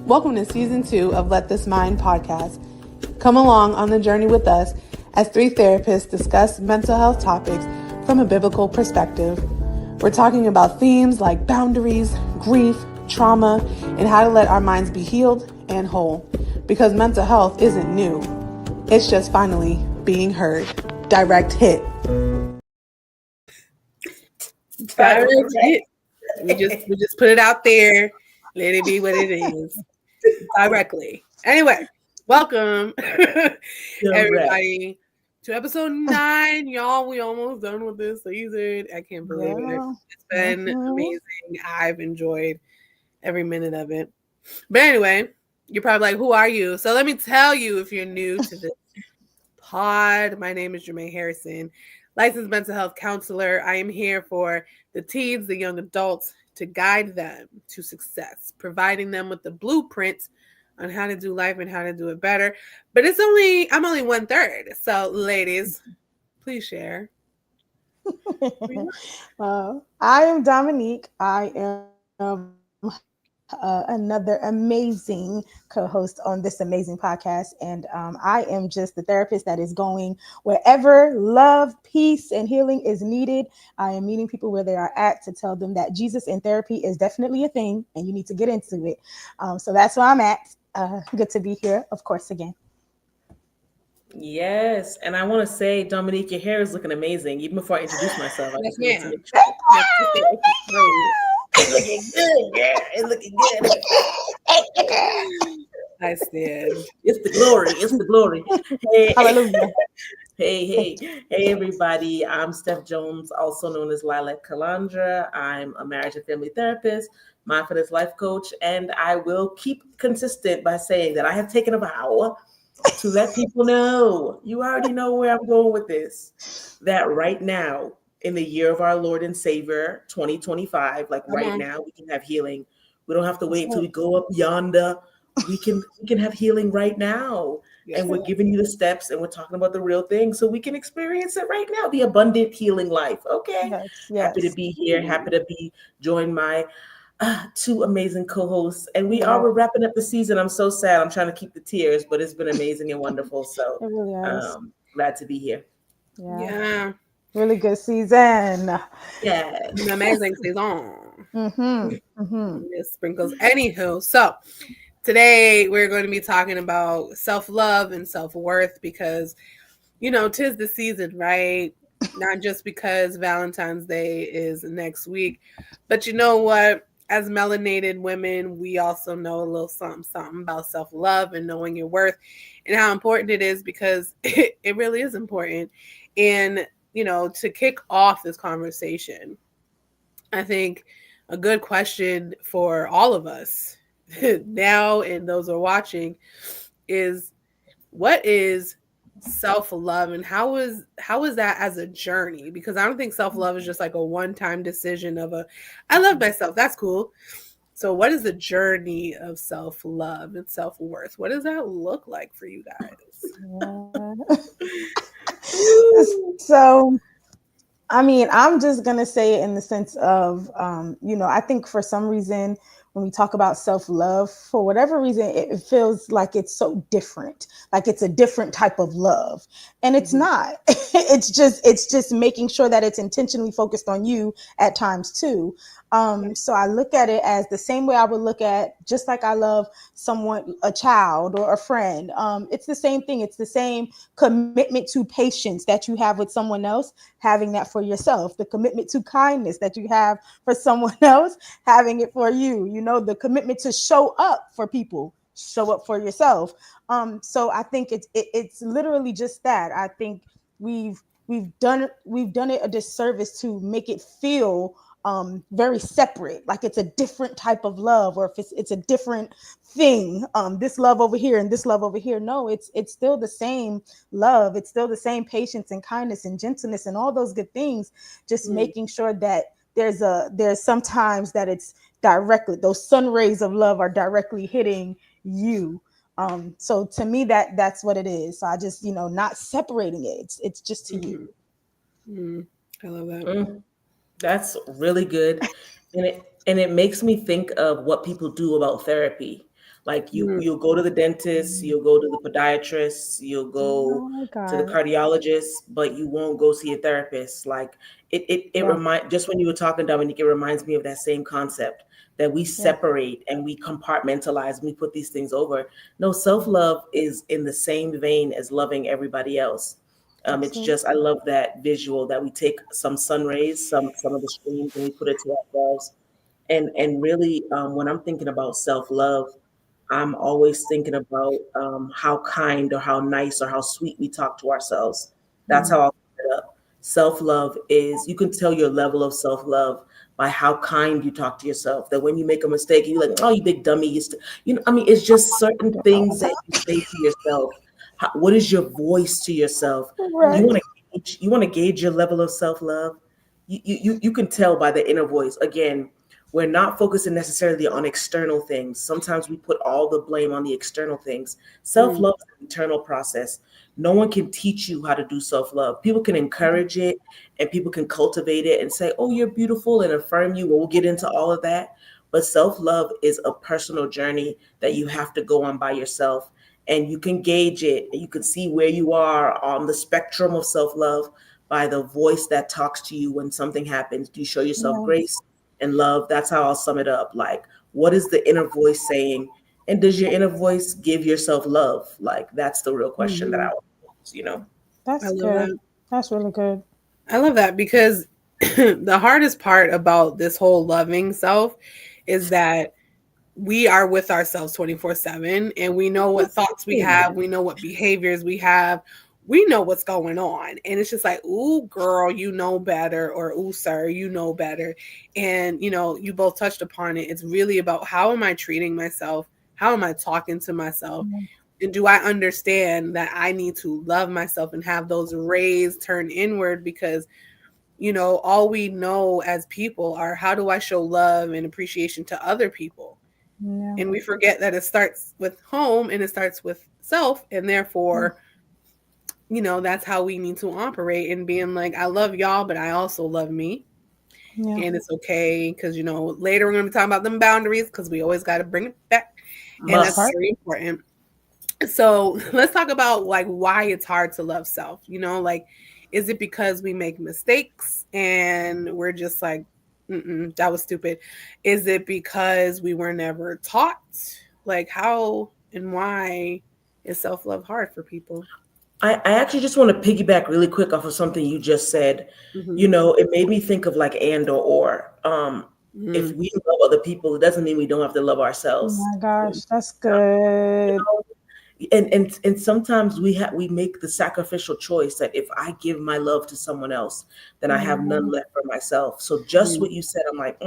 Welcome to Season 2 of Let This Mind podcast. Come along on the journey with us as 3 therapists discuss mental health topics from a biblical perspective. We're talking about themes like boundaries, grief, trauma, and how to let our minds be healed and whole. Because mental health isn't new. It's just finally being heard. Direct hit. Direct hit. We just put it out there. Let it be what it is. Directly. Anyway, welcome everybody to episode 9. Y'all, we almost done with this season. I can't believe it. It's been amazing. I've enjoyed every minute of it. But anyway, you're probably like, who are you? So let me tell you, if you're new to this pod, my name is Jermaine Harrison, licensed mental health counselor. I am here for the teens, the young adults, to guide them to success, providing them with the blueprint on how to do life and how to do it better. But I'm only 1/3. So ladies, please share. I am Dominique. I am another amazing co-host on this amazing podcast, and I am just the therapist that is going wherever love, peace, and healing is needed. I am meeting people where they are at to tell them that Jesus in therapy is definitely a thing and you need to get into it. So that's where I'm at. Good to be here, of course, again. Yes, and I want to say, Dominique, your hair is looking amazing. Even before I introduce myself, I just need to make sure. It's looking good, girl. It's looking good. I stand. It's the glory. It's the glory. Hey, Hallelujah. Hey, everybody. I'm Steph Jones, also known as Lilac Calandra. I'm a marriage and family therapist, mindfulness life coach, and I will keep consistent by saying that I have taken a vow to let people know, you already know where I'm going with this, that right now, in the year of our Lord and Savior, 2025, like right now, we can have healing. We don't have to wait until we go up yonder. We can have healing right now. Yes. And we're giving you the steps, and we're talking about the real thing so we can experience it right now, the abundant healing life. Okay. Yes. Happy to be here. Happy to be joined by 2 amazing co-hosts, and we're wrapping up the season. I'm so sad. I'm trying to keep the tears, but it's been amazing and wonderful. So glad to be here. Yeah. Really good season. Yeah. An amazing season. Sprinkles. Anywho, so today we're going to be talking about self-love and self-worth because, 'tis the season, right? Not just because Valentine's Day is next week, but you know what? As melanated women, we also know a little something about self-love and knowing your worth and how important it is, because it really is important. And, to kick off this conversation, I think a good question for all of us now and those who are watching is, what is self-love, and how is that as a journey? Because I don't think self-love is just like a one-time decision of I love myself, that's cool. So what is the journey of self-love and self-worth? What does that look like for you guys? So I'm just gonna say it in the sense of I think for some reason when we talk about self-love, for whatever reason, it feels like it's so different, like it's a different type of love. And it's not. It's just making sure that it's intentionally focused on you at times too. So I look at it as the same way I would look at, just like I love someone, a child or a friend. It's the same thing. It's the same commitment to patience that you have with someone else, having that for yourself. The commitment to kindness that you have for someone else, having it for you. The commitment to show up for people, show up for yourself. So I think it's literally just that. I think we've done it a disservice to make it feel very separate, like it's a different type of love, or if it's a different thing, this love over here and this love over here. No, it's still the same love. It's still the same patience and kindness and gentleness and all those good things, just making sure that there's sometimes that it's directly, those sun rays of love are directly hitting you. So to me, that's what it is. So I just, not separating it. It's just to you. I love that. That's really good. And it makes me think of what people do about therapy. Like Mm. you'll go to the dentist, you'll go to the podiatrist, you'll go Oh my to the God. cardiologist, but you won't go see a therapist. Like it Yeah. remind just when you were talking, Dominique, it reminds me of that same concept that we Yeah. separate and we compartmentalize and we put these things over. No, self-love is in the same vein as loving everybody else. It's Absolutely. just I love that visual that we take some sun rays, some of the streams, and we put it to ourselves. And really, when I'm thinking about self-love, I'm always thinking about how kind or how nice or how sweet we talk to ourselves. That's how I'll put it up. Self-love is, you can tell your level of self-love by how kind you talk to yourself. That when you make a mistake, you're like, oh, you big dummy. I mean, it's just certain Yeah, all things the that you say to yourself. What is your voice to yourself? time. You Right. want you want to gauge your level of self-love. You can tell by the inner voice. Again, we're not focusing necessarily on external things. Sometimes we put all the blame on the external things. Mm. Self-love is an internal process. No one can teach you how to do self-love. People can encourage it and people can cultivate it and say, oh, you're beautiful and affirm you. Well, we'll get into all of that. But self-love is a personal journey that you have to go on by yourself. And you can gauge it. You can see where you are on the spectrum of self-love by the voice that talks to you when something happens. Do you show yourself Yeah. grace and love? That's how I'll sum it up. Like, what is the inner voice saying? And does your inner voice give yourself love? Like, that's the real question that I Mhm. would pose. I That's love good. that. That's really good. I love that because the hardest part about this whole loving self is that we are with ourselves 24/7 and we know what thoughts we have, we know what behaviors we have, we know what's going on. And it's just like, ooh, girl, you know better, or ooh, sir, you know better. And you both touched upon it. It's really about how am I treating myself? How am I talking to myself? Yeah. And do I understand that I need to love myself and have those rays turn inward? Because all we know as people are how do I show love and appreciation to other people? Yeah. And we forget that it starts with home and it starts with self. And therefore, that's how we need to operate, and being like, I love y'all, but I also love me. Yeah. And it's okay because, later we're going to be talking about them boundaries because we always got to bring it back. And That that's Must. part. very important. So let's talk about like why it's hard to love self. Like, is it because we make mistakes and we're just like, that was stupid? Is it because we were never taught? Like, how and why is self love hard for people? I actually just want to piggyback really quick off of something you just said. Mm-hmm. It made me think of like and or. If Mm-hmm. we love other people, it doesn't mean we don't have to love Oh ourselves. my gosh, that's good. And sometimes we make the sacrificial choice that if I give my love to someone else, then I have none Yeah. left for myself. So just what you said, I'm like,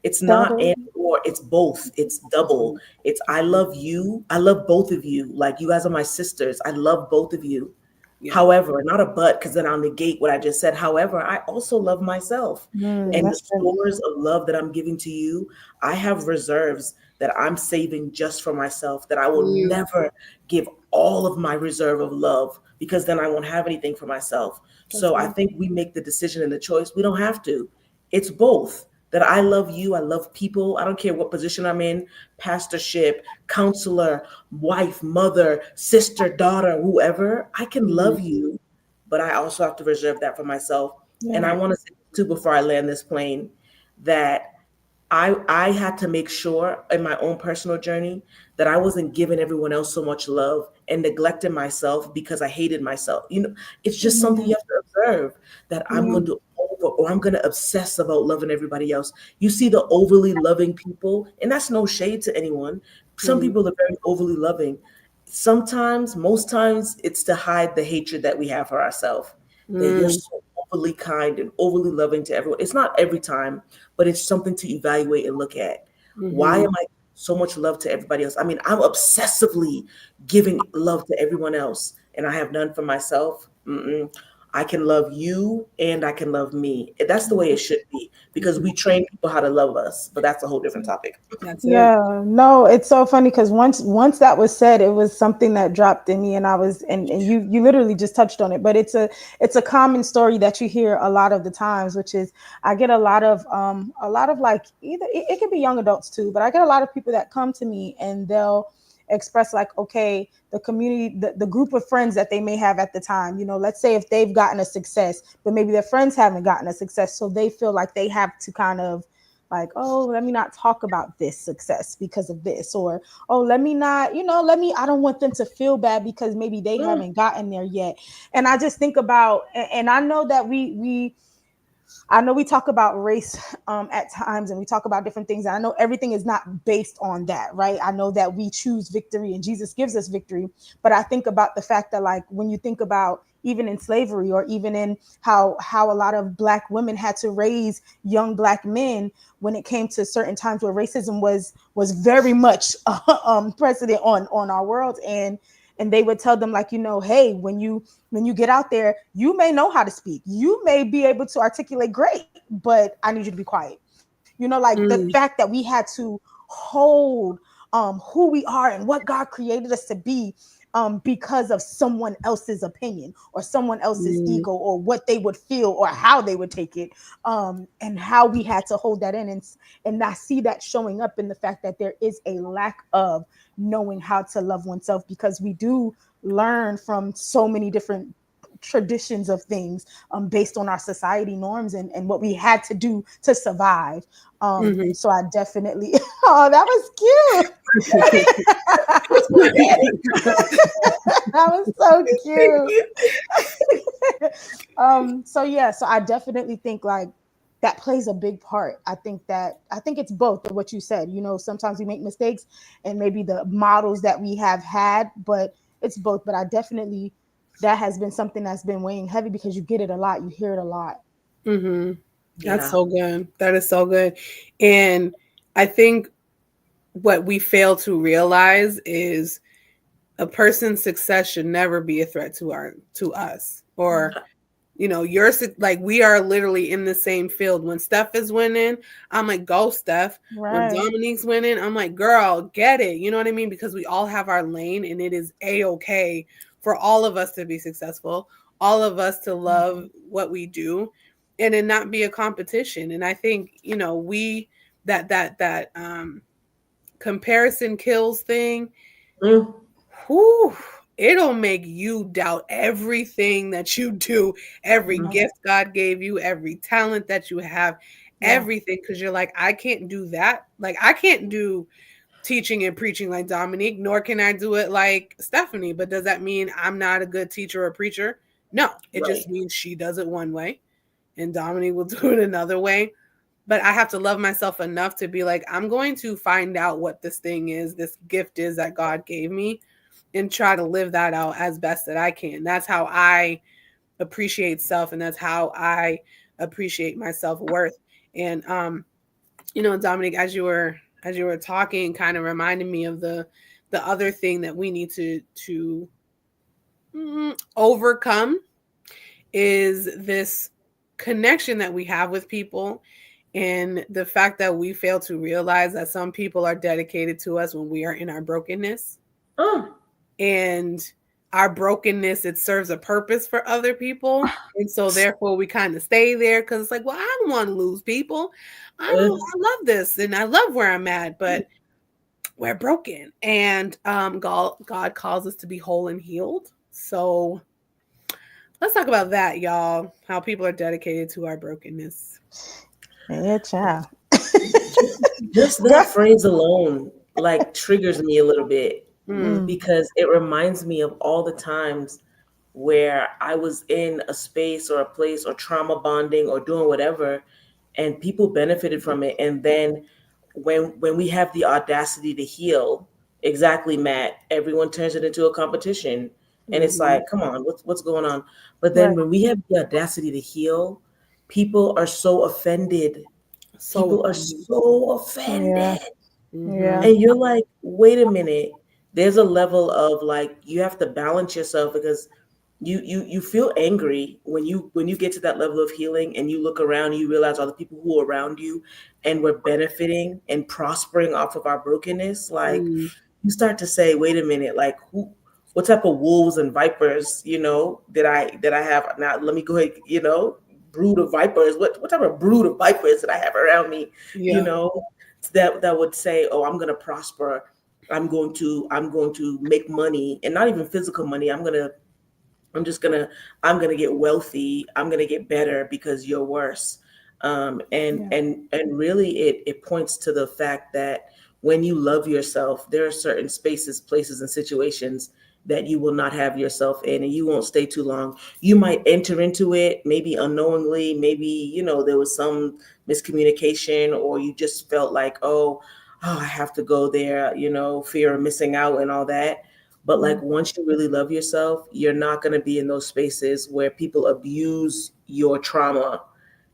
it's That not is. and or, it's both. It's double. It's I love you. I love both of you. Like you guys are my sisters. I love both of you. Yeah. However, not a but, because then I'll negate what I just said. However, I also love myself. And the That's good. stores of love that I'm giving to you, I have reserves that I'm saving just for myself, that I will Mm, never give all of my reserve of love because then I won't have anything for myself. That's So I good. think we make the decision and the choice. We don't have to. It's both. That I love you, I love people. I don't care what position I'm in, pastorship, counselor, wife, mother, sister, daughter, whoever. I can mhm, love you, but I also have to reserve that for myself. And Yeah. I want to say too before I land this plane that I had to make sure in my own personal journey that I wasn't giving everyone else so much love and neglecting myself because I hated myself. It's just something Yeah. you have to observe that I'm Yeah. going to over or I'm going to obsess about loving everybody else. You see the overly loving people, and that's no shade to anyone. Some mhm, people are very overly loving. Sometimes, most times, it's to hide the hatred that we have for ourselves. That you're mm, so overly kind and overly loving to everyone. It's not every time, but it's something to evaluate and look at. Why mhm, am I so much love to everybody else? I mean, I'm obsessively giving love to everyone else, and I have none for myself. I can love you and I can love me. That's the way it should be, because we train people how to love us, but that's a whole different topic. That's it. Yeah, no, it's so funny because once that was said, it was something that dropped in me, and I was and you literally just touched on it. But it's a common story that you hear a lot of the times, which is I get a lot of like either it can be young adults too, but I get a lot of people that come to me and they'll express like, okay, the community, the group of friends that they may have at the time, let's say if they've gotten a success, but maybe their friends haven't gotten a success, so they feel like they have to kind of like, oh, let me not talk about this success because of this, or oh, let me not, I don't want them to feel bad because maybe they haven't gotten there yet. And I just think about, and I know that I know we talk about race at times, and we talk about different things. And I know everything is not based on that, right? I know that we choose victory and Jesus gives us victory. But I think about the fact that, like, when you think about even in slavery, or even in how a lot of Black women had to raise young Black men when it came to certain times where racism was very much precedent on our world. And they would tell them, like, hey, when you get out there, you may know how to speak, you may be able to articulate great, but I need you to be quiet. Like the fact that we had to hold who we are and what God created us to be, because of someone else's opinion or someone else's ego, or what they would feel or how they would take it, and how we had to hold that in. And I see that showing up in the fact that there is a lack of knowing how to love oneself, because we do learn from so many different traditions of things, based on our society norms and what we had to do to survive. So I definitely oh, that was cute. That was so cute. So yeah, so I definitely think like that plays a big part. I think it's both of what you said. Sometimes we make mistakes and maybe the models that we have had, but it's both. But I definitely, that has been something that's been weighing heavy, because you get it a lot, you hear it a lot. That's so good. That is so good. And I think what we fail to realize is a person's success should never be a threat to us, or you're like, we are literally in the same field. When Steph is winning, I'm like, go Steph. When Dominique's winning, I'm like, girl, get it. You know what I mean? Because we all have our lane, and it is a-okay for all of us to be successful, all of us to love what we do, and it not be a competition. And I think, we that comparison kills thing. Whew, it'll make you doubt everything that you do, every gift God gave you, every talent that you have, everything, because you're like, I can't do that. Like, I can't do teaching and preaching like Dominique, nor can I do it like Stephanie. But does that mean I'm not a good teacher or preacher? No, it just means she does it one way and Dominique will do it another way. But I have to love myself enough to be like, I'm going to find out what this thing is, this gift is that God gave me, and try to live that out as best that I can. That's how I appreciate self, and that's how I appreciate my self-worth. And Dominique, as you were talking, kind of reminded me of the other thing that we need to overcome is this connection that we have with people, and the fact that we fail to realize that some people are dedicated to us when we are in our brokenness. And our brokenness, it serves a purpose for other people. And so therefore we kind of stay there, because it's like, well, I don't want to lose people. I love this and I love where I'm at, but we're broken. And God calls us to be whole and healed. So let's talk about that, y'all. How people are dedicated to our brokenness. Yeah, child. Just that phrase alone like triggers me a little bit, because it reminds me of all the times where I was in a space or a place or trauma bonding or doing whatever, and people benefited from it. And then when we have the audacity to heal, exactly, Matt, everyone turns it into a competition. And it's like, come on, what's going on? But then when we have the audacity to heal, people are so offended. People are so offended. And you're like, wait a minute. There's a level of like, you have to balance yourself, because you feel angry when you get to that level of healing and you look around and you realize all the people who are around you and we're benefiting and prospering off of our brokenness. Like, Mm, you start to say, wait a minute, like, what type of wolves and vipers, did I have? Now let me go ahead, brood of vipers. What type of brood of vipers did I have around me? you yeah. know that would say, oh, I'm going to prosper, I'm going to make money, and not even physical money. I'm just gonna I'm gonna get wealthy. I'm gonna get better because you're worse. And Yeah. and really, it points to the fact that when you love yourself, there are certain spaces, places, and situations that you will not have yourself in, and you won't stay too long. You might enter into it, maybe unknowingly, maybe there was some miscommunication, or you just felt like, oh, I have to go there, fear of missing out and all that. But Yeah. like, once you really love yourself, you're not going to be in those spaces where people abuse your trauma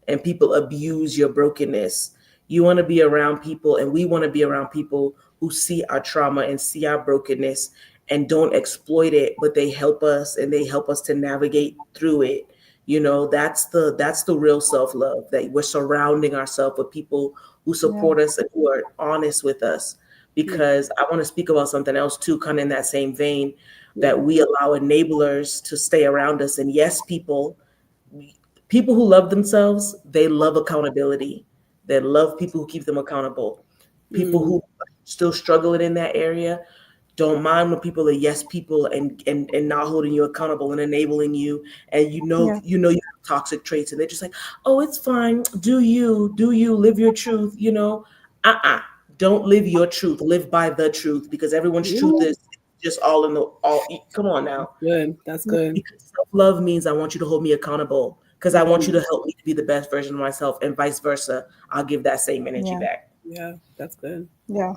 and people abuse your brokenness. You want to be around people, and we want to be around people who see our trauma and see our brokenness and don't exploit it, but they help us, and they help us to navigate through it. That's the real self-love, that we're surrounding ourselves with people who Yeah. support us and who are honest with us. Yeah. Because I want to speak about something else too, kind of in that same vein, Yeah. that we allow enablers to stay around us. And yes, people who love themselves, they love accountability. They love people who keep them accountable. People Mm, who are still struggling in that area don't mind when people are yes people, and not holding you accountable and enabling you, and Yeah. you have toxic traits, and they're just like, oh, it's fine, do you live your truth, uh-uh. Don't live your truth, live by the truth, because everyone's truth ooh, is just all in the all. Come on now. good. That's good. Because self-love means I want you to hold me accountable, because I want you Mm, to help me to be the best version of myself, and vice versa. I'll give that same energy Yeah. back. yeah, that's good. Yeah.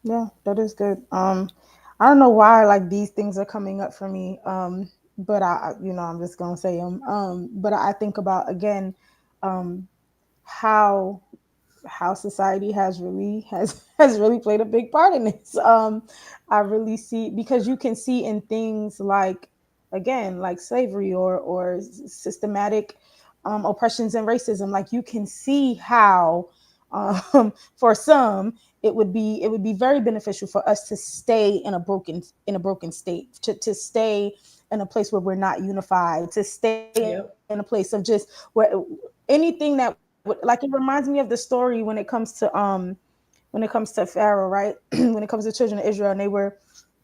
Yeah. That is good. I don't know why like these things are coming up for me. But I'm just gonna say them. But I think about again, um, how society has really played a big part in this. I really see, because you can see in things like, again, like slavery or systematic oppressions and racism. Like you can see how for some it would be very beneficial for us to stay in a broken state, to stay in a place where we're not unified, to stay in a place of just where anything that would, like, it reminds me of the story when it comes to Pharaoh, right? When it comes to the children of Israel, and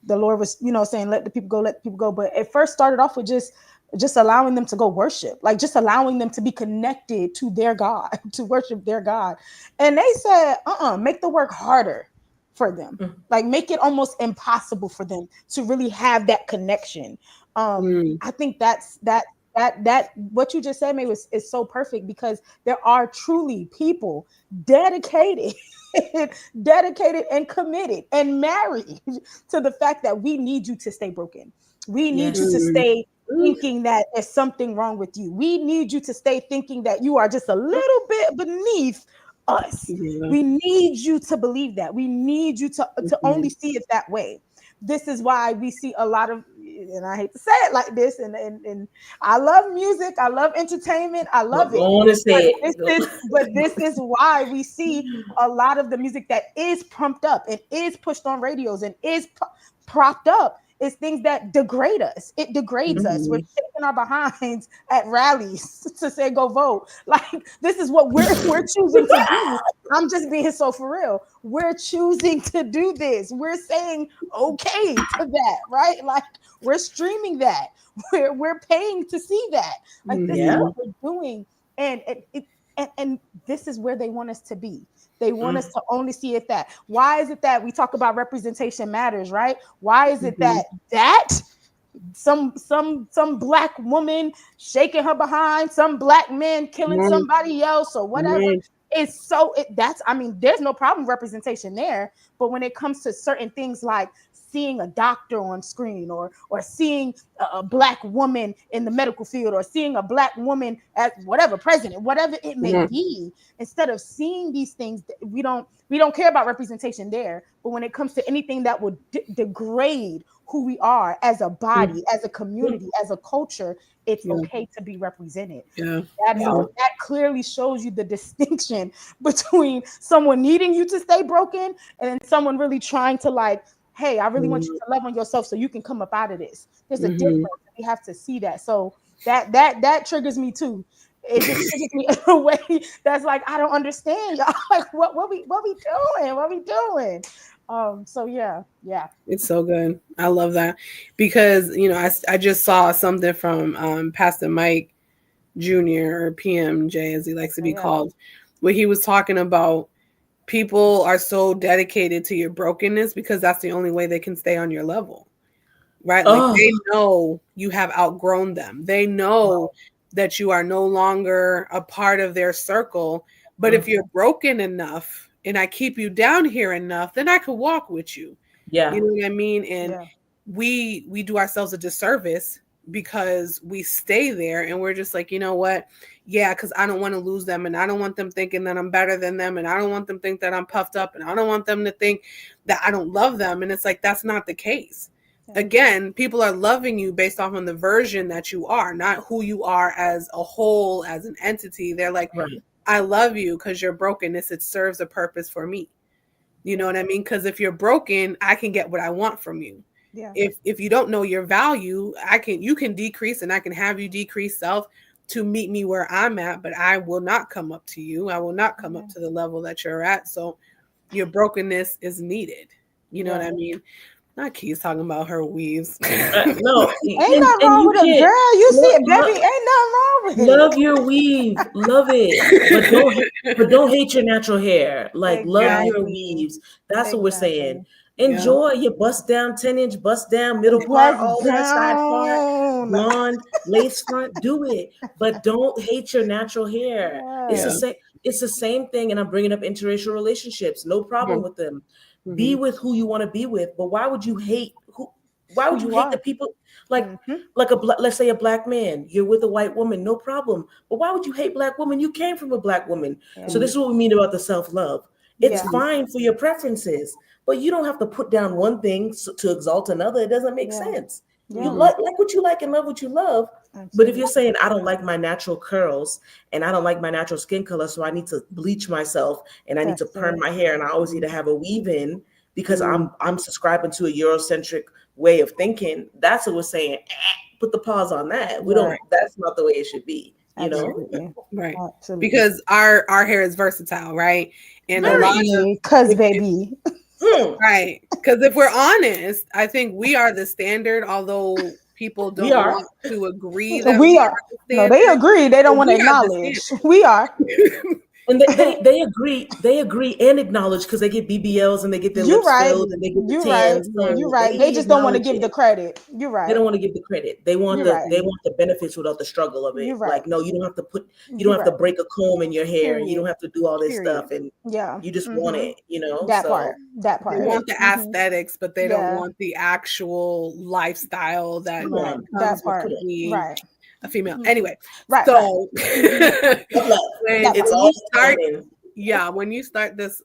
the Lord was, saying, let the people go, let the people go. But it first started off with just allowing them to go worship, like just allowing them to be connected to their God, to worship their God. And they said, make the work harder for them. Like make it almost impossible for them to really have that connection. Mm, I think that what you just said, maybe, is so perfect, because there are truly people dedicated dedicated and committed and married to the fact that we need you to stay broken. We need you to Yes. mm, stay ooh, thinking that there's something wrong with you. We need you to stay thinking that you are just a little bit beneath us. yeah. We need you to believe that. We need you to only Mhm. see it that way. This is why we see a lot of, and I hate to say it like this, and I love music, I love entertainment, I love Go it. on and But say it. this is why we see a lot of the music that is pumped up and is pushed on radios and is propped up is things that degrade us. It degrades us. We're Mhm. shaking our behinds at rallies to say go vote. Like this is what we're choosing to do. I'm just being so for real. We're choosing to do this. We're saying okay to that, right? Like we're streaming that. We're paying to see that. Like this is Yeah. what Mhm. we're doing. And and this is where they want us to be. They want us Mm. to only see it that. Why is it that we talk about representation matters, right? Why is it Mhm. that some black woman shaking her behind, some black man killing Come somebody else or whatever? on. It's so that's, I mean, there's no problem with representation there, but when it comes to certain things like seeing a doctor on screen, or seeing a black woman in the medical field, or seeing a black woman as whatever president, whatever it may be. Instead of seeing these things, we don't care about representation there. But when it comes to anything that would degrade who we are as a body, as a community, as a culture, it's okay to be represented. That clearly shows you the distinction between someone needing you to stay broken and someone really trying to, like, hey, I really want you to love on yourself so you can come up out of this. There's a difference. We have to see that. So that triggers me too. It just triggers me in a way that's like, I don't understand, y'all. Like, what we doing? What we doing? So yeah. It's so good. I love that, because I just saw something from Pastor Mike Jr. or PMJ, as he likes to be called, where he was talking about people are so dedicated to your brokenness because that's the only way they can stay on your level, right? Like they know you have outgrown them. They know that you are no longer a part of their circle. But if you're broken enough and I keep you down here enough, then I could walk with you. Yeah. You know what I mean? And we do ourselves a disservice because we stay there and we're just like, you know what? Yeah, because I don't want to lose them, and I don't want them thinking that I'm better than them, and I don't want them to think that I'm puffed up, and I don't want them to think that I don't love them. And it's like, that's not the case. Again, people are loving you based off on the version that you are, not who you are as a whole, as an entity. They're like, I love you because your brokenness, it serves a purpose for me. You know what I mean? Because if you're broken, I can get what I want from you. Yeah. If you don't know your value, you can decrease, and I can have you decrease self to meet me where I'm at, but I will not come up to you. I will not come up to the level that you're at. So your brokenness is needed. You know what I mean? Not Key's talking about her weaves. No, ain't nothing wrong with it, girl. You see it, baby. Ain't nothing wrong with it. Love your weave, love it, but don't hate your natural hair. Like, love your weaves. That's what we're saying. Enjoy your bust down 10-inch, bust down middle part, all that side part, blonde, lace front. Do it, but don't hate your natural hair. It's the same. It's the same thing. And I'm bringing up interracial relationships. No problem with them. Be with who you want to be with. But why would you hate why would you hate the people like let's say a black man, you're with a white woman, no problem. But why would you hate black women? You came from a black woman. So this is what we mean about the self-love. It's fine for your preferences, but you don't have to put down one thing to exalt another. It doesn't make sense. You like what you like and love what you love. Absolutely. But if you're saying, I don't like my natural curls and I don't like my natural skin color, so I need to bleach myself and I need to perm my hair and I always need to have a weave in because I'm subscribing to a Eurocentric way of thinking, that's what we're saying. Put the pause on that. We don't. That's not the way it should be. You know, right? Absolutely. Because our hair is versatile, right? And a lot of cause baby. Right. Because if we're honest, I think we are the standard, although people don't want to agree that we are. No, they agree. They don't want to acknowledge. We are. And they agree and acknowledge because they get BBLs and they get their lips filled and they get the tans. You're right. They just don't want to give the credit. You're right. They don't want to give the credit. They want the benefits without the struggle of it. You're right. Like, no, you don't have to have to break a comb in your hair. You don't have to do all this stuff. And you just want it, you know? That part. They want the aesthetics, but they don't want the actual lifestyle that comes with being a female. Anyway, so when you start this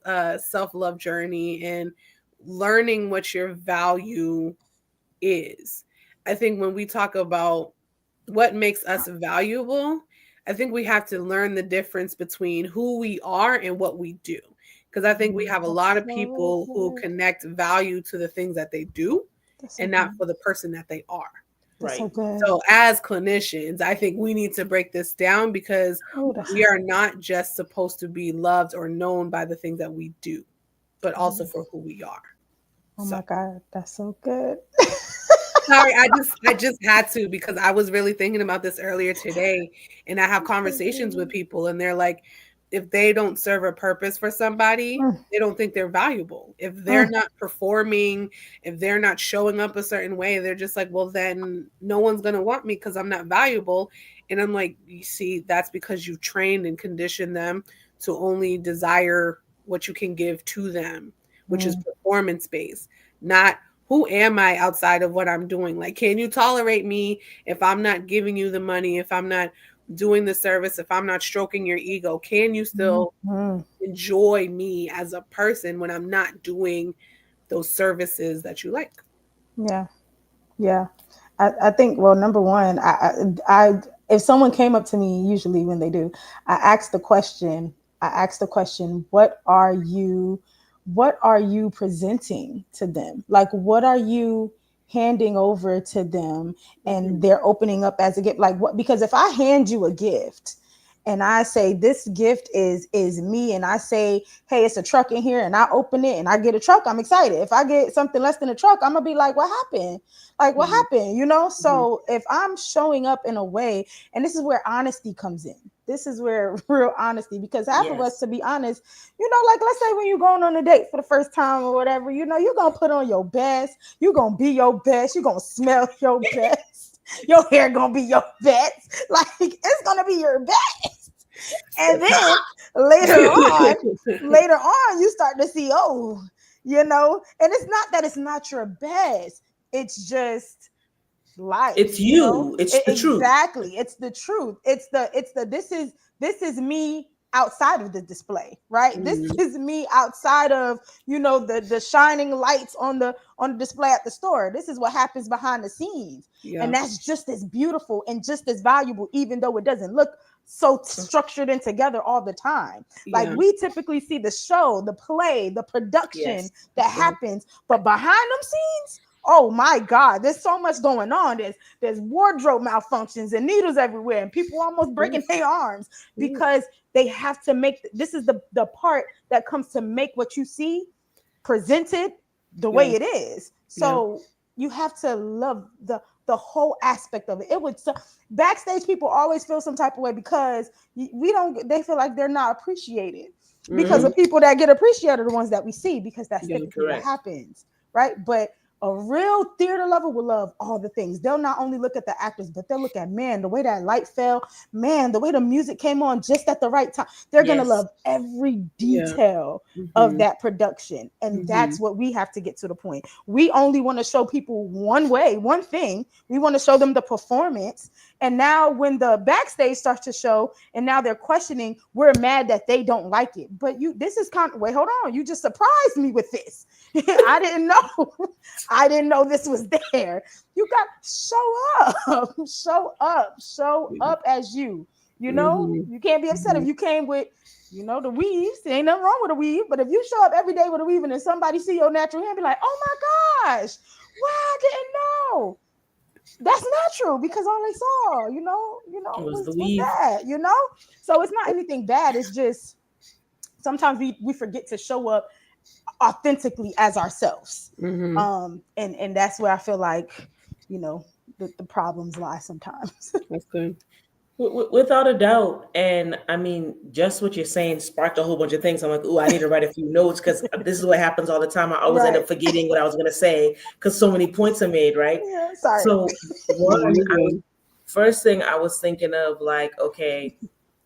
self-love journey and learning what your value is, I think when we talk about what makes us valuable, I think we have to learn the difference between who we are and what we do. Because I think we have a lot of people who connect value to the things that they do and not for the person that they are. Right. So as clinicians, I think we need to break this down because we are not just supposed to be loved or known by the things that we do, but also for who we are. Oh my God, that's so good. Sorry, I just had to because I was really thinking about this earlier today, and I have conversations with people, and they're like, if they don't serve a purpose for somebody, they don't think they're valuable. If they're not performing, if they're not showing up a certain way, they're just like, well, then no one's going to want me because I'm not valuable. And I'm like, you see, that's because you trained and conditioned them to only desire what you can give to them, which is performance-based, not who am I outside of what I'm doing? Like, can you tolerate me if I'm not giving you the money, if I'm not doing the service, if I'm not stroking your ego? Can you still enjoy me as a person when I'm not doing those services that you like? Yeah. Yeah. I think, well, number one, if someone came up to me, usually when they do, I ask the question, what are you presenting to them? Like, what are you handing over to them and they're opening up as a gift? Like what, because if I hand you a gift and I say, this gift is me, and I say, hey, it's a truck in here, and I open it and I get a truck, I'm excited. If I get something less than a truck, I'm gonna be like, what happened? Like, what happened? You know? So if I'm showing up in a way, and this is where honesty comes in. This is where real honesty, because half of us, to be honest, you know, like, let's say when you're going on a date for the first time or whatever, you know, you're gonna put on your best, you're gonna be your best, you're gonna smell your best, your hair gonna be your best, like it's gonna be your best. And then later on, you start to see, oh, you know, and it's not that it's not your best, it's just life. It's you know? it's the truth. Exactly. It's the truth. This is me outside of the display, right? This is me outside of, you know, the shining lights on the display at the store. This is what happens behind the scenes. And that's just as beautiful and just as valuable, even though it doesn't look so structured and together all the time. Like we typically see the show, the play, the production that happens, but behind them scenes, oh my God, there's so much going on. There's wardrobe malfunctions and needles everywhere and people almost breaking their arms because they have to make, this is the part that comes to make what you see presented the way it is. So you have to love the whole aspect of it. It would, backstage people always feel some type of way because they feel like they're not appreciated because the people that get appreciated are the ones that we see, because that's typically what happens, right? But a real theater lover will love all the things. They'll not only look at the actors, but they'll look at, man, the way that light fell, man, the way the music came on just at the right time. They're going to love every detail of that production. And that's what we have to get to the point. We only want to show people one way, one thing. We want to show them the performance. And now when the backstage starts to show and now they're questioning, we're mad that they don't like it. But this is wait, hold on. You just surprised me with this. I didn't know. I didn't know this was there. You got show up as you know, you can't be upset if you came with, you know, the weaves. There ain't nothing wrong with a weave, but if you show up every day with a weave and then somebody see your natural hair and be like, oh my gosh, wow, I didn't know. That's natural because all they saw, you know, was that, you know? So it's not anything bad. It's just sometimes we forget to show up authentically as ourselves. And that's where I feel like, you know, the problems lie sometimes. That's good. Without a doubt. And I mean, just what you're saying sparked a whole bunch of things. I'm like, oh, I need to write a few notes because this is what happens all the time. I always end up forgetting what I was going to say because so many points are made, right? Yeah, sorry. So first thing I was thinking of, like, okay,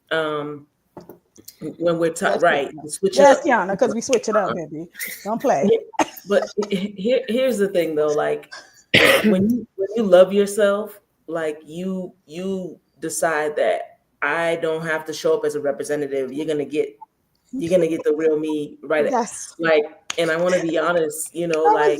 when we're right, switch it up. Kiana, because we switch it up, baby. Don't play. But here's the thing, though. Like, when you love yourself, like you decide that I don't have to show up as a representative. You're gonna get the real me, right? Yes. Like, and I want to be honest, you know, like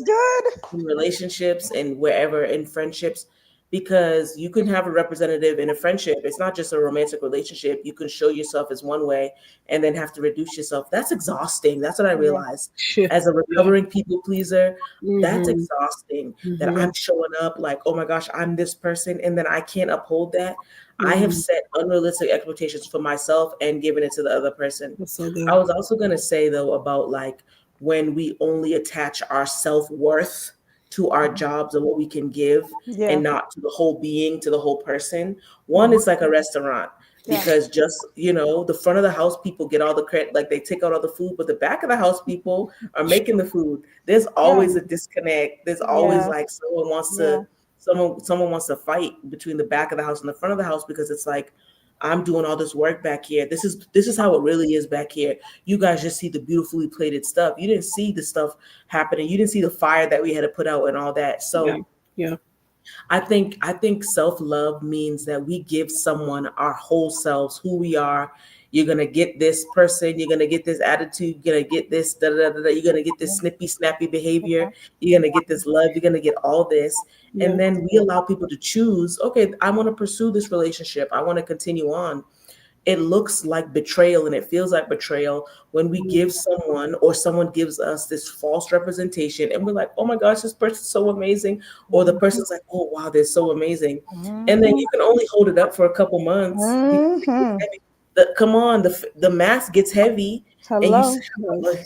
in relationships and wherever, in friendships, because you can have a representative in a friendship. It's not just a romantic relationship. You can show yourself as one way and then have to reduce yourself. That's exhausting. That's what I realized. As a recovering people pleaser, that's exhausting. That I'm showing up like, oh my gosh, I'm this person, and then I can't uphold that. I have set unrealistic expectations for myself and given it to the other person. So I was also going to say, though, about like when we only attach our self-worth to our jobs and what we can give and not to the whole being, to the whole person. One is like a restaurant because just, you know, the front of the house people get all the credit, like they take out all the food, but the back of the house people are making the food. There's always a disconnect. There's always like someone wants to fight between the back of the house and the front of the house because it's like, I'm doing all this work back here. This is how it really is back here. You guys just see the beautifully plated stuff. You didn't see the stuff happening. You didn't see the fire that we had to put out and all that. So Yeah. I think self-love means that we give someone our whole selves, who we are. You're gonna get this person, you're gonna get this attitude, you're gonna get this da, da, da, da, you're gonna get this snippy, snappy behavior, you're gonna get this love, you're gonna get all this. Yeah. And then we allow people to choose, okay, I want to pursue this relationship, I want to continue on. It looks like betrayal and it feels like betrayal when we give someone or someone gives us this false representation and we're like, oh my gosh, this person's so amazing. Or the person's like, oh wow, they're so amazing. And then you can only hold it up for a couple months. Because it gets heavy. Come on, the mask gets heavy. Hello. And you say, like,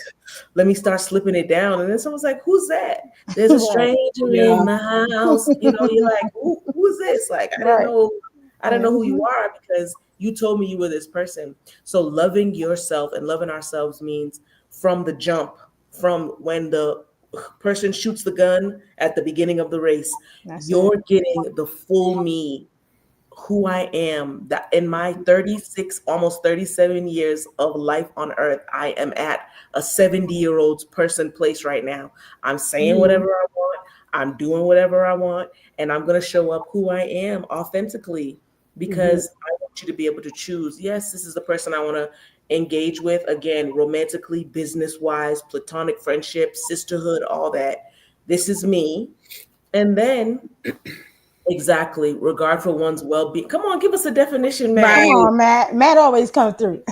let me start slipping it down. And then someone's like, who's that? There's a stranger in the house. You're like, who is this? Like, I don't know who you are because you told me you were this person. So loving yourself and loving ourselves means from the jump, from when the person shoots the gun at the beginning of the race, you're getting the full me, who I am. That in my 36, almost 37 years of life on earth, I am at a 70-year-old person place right now. I'm saying whatever I want. I'm doing whatever I want. And I'm going to show up who I am authentically because I want you to be able to choose. Yes, this is the person I want to engage with. Again, romantically, business-wise, platonic friendship, sisterhood, all that. This is me. And then exactly, regard for one's well-being. Come on, give us a definition, Matt. Come on, Matt. Matt always comes through.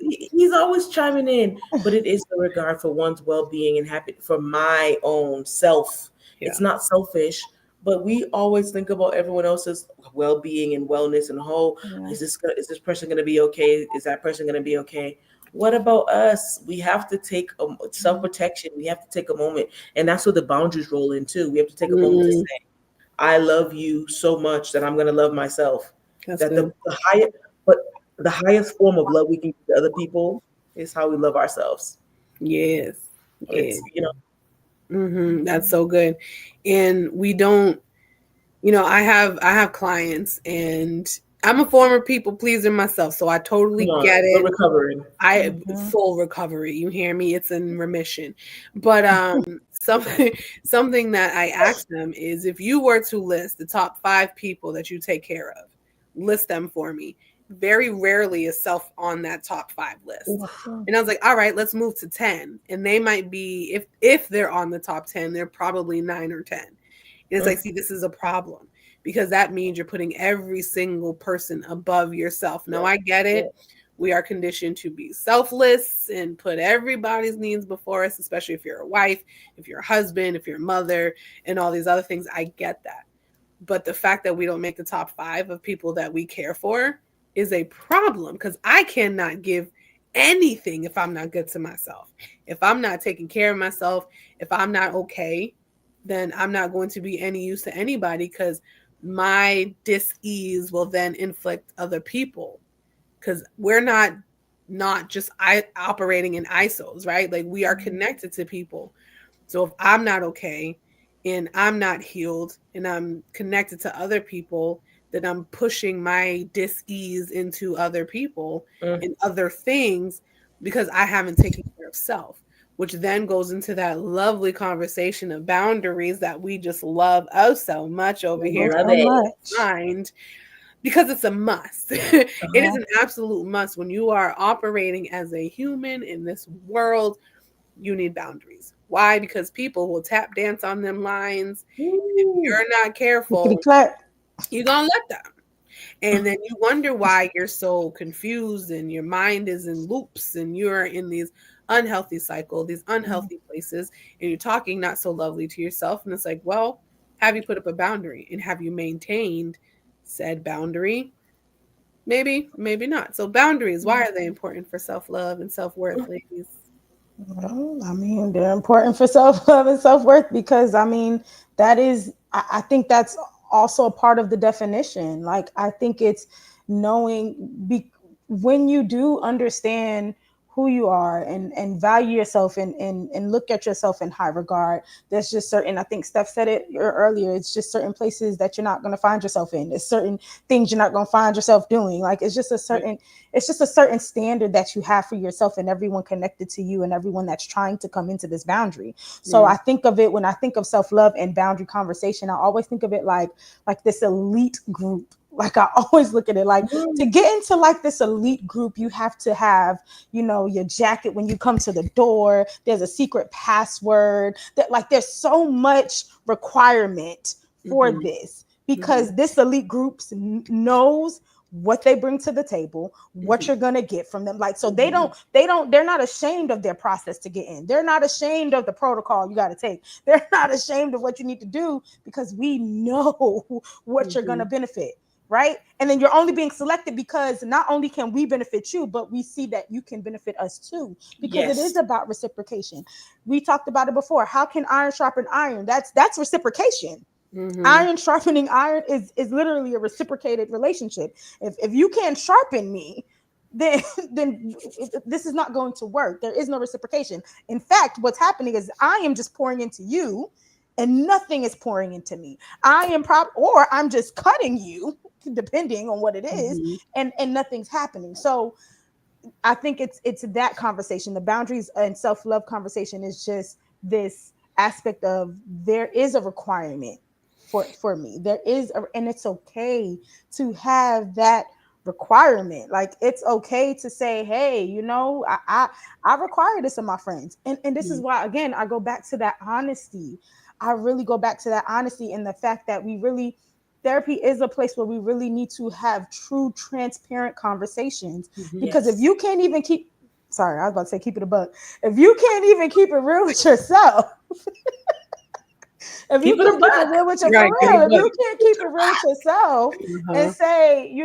He's always chiming in, but it is the regard for one's well-being and happy for my own self. Yeah. It's not selfish, but we always think about everyone else's well-being and wellness and is this person going to be okay? Is that person going to be okay? What about us? We have to take self-protection. We have to take a moment, and that's where the boundaries roll in too. We have to take a moment to say, I love you so much that I'm going to love myself. That's the highest form of love we can give to other people is how we love ourselves. Yes. It's, that's so good. And we don't, I have clients and I'm a former people pleaser myself. So I totally get it. Recovering. Full recovery. You hear me? It's in remission. But something that I ask them is, if you were to list the top 5 people that you take care of, list them for me. Very rarely is self on that top 5 list. And I was like, all right, let's move to 10. And they might be, if they're on the top 10, they're probably 9 or 10. And it's like, see, this is a problem because that means you're putting every single person above yourself. Now, I get it. We are conditioned to be selfless and put everybody's needs before us, especially if you're a wife, if you're a husband, if you're a mother, and all these other things. I get that. But the fact that we don't make the top 5 of people that we care for is a problem because I cannot give anything if I'm not good to myself. If I'm not taking care of myself, if I'm not okay, then I'm not going to be any use to anybody because my dis-ease will then inflict other people because we're not just operating in ISOs, right? Like we are connected to people. So if I'm not okay and I'm not healed and I'm connected to other people, that I'm pushing my dis-ease into other people and other things because I haven't taken care of self, which then goes into that lovely conversation of boundaries that we just love so much over here in the mind because it's a must. It is an absolute must. When you are operating as a human in this world, you need boundaries. Why? Because people will tap dance on them lines. If you're not careful, you're going to let them. And then you wonder why you're so confused and your mind is in loops and you're in these unhealthy cycles, these unhealthy places, and you're talking not so lovely to yourself. And it's like, well, have you put up a boundary and have you maintained said boundary? Maybe, maybe not. So boundaries, why are they important for self-love and self-worth, ladies? Well, I mean, they're important for self-love and self-worth because, I mean, that is, I think that's also a part of the definition. Like, I think it's knowing when you do understand who you are and value yourself and look at yourself in high regard. There's just certain, I think Steph said it earlier, it's just certain places that you're not going to find yourself in. There's certain things you're not going to find yourself doing. Like it's just a certain standard that you have for yourself and everyone connected to you and everyone that's trying to come into this boundary. So I think of it, when I think of self-love and boundary conversation, I always think of it like this elite group. Like I always look at it like, to get into like this elite group, you have to have, your jacket when you come to the door. There's a secret password. That, like, there's so much requirement for this, because this elite group knows what they bring to the table, what you're going to get from them. Like, so they're not ashamed of their process to get in. They're not ashamed of the protocol you got to take. They're not ashamed of what you need to do, because we know what you're going to benefit. Right. And then you're only being selected because not only can we benefit you, but we see that you can benefit us too, because it is about reciprocation. We talked about it before. How can iron sharpen iron? That's reciprocation. Iron sharpening iron is literally a reciprocated relationship. If you can't sharpen me, then this is not going to work. There is no reciprocation. In fact, what's happening is I am just pouring into you and nothing is pouring into me. Or I'm just cutting you, depending on what it is, and nothing's happening. So I think it's that conversation. The boundaries and self-love conversation is just this aspect of, there is a requirement for me. There is and it's okay to have that requirement. Like, it's okay to say, hey, I require this of my friends. And this is why, again, I go back to that honesty. I really go back to that honesty and the fact that therapy is a place where we really need to have true, transparent conversations. Because if you can't even keep it a buck. If you can't even keep it real with yourself, if you can't keep it real with yourself, if you can't keep it real with yourself and say,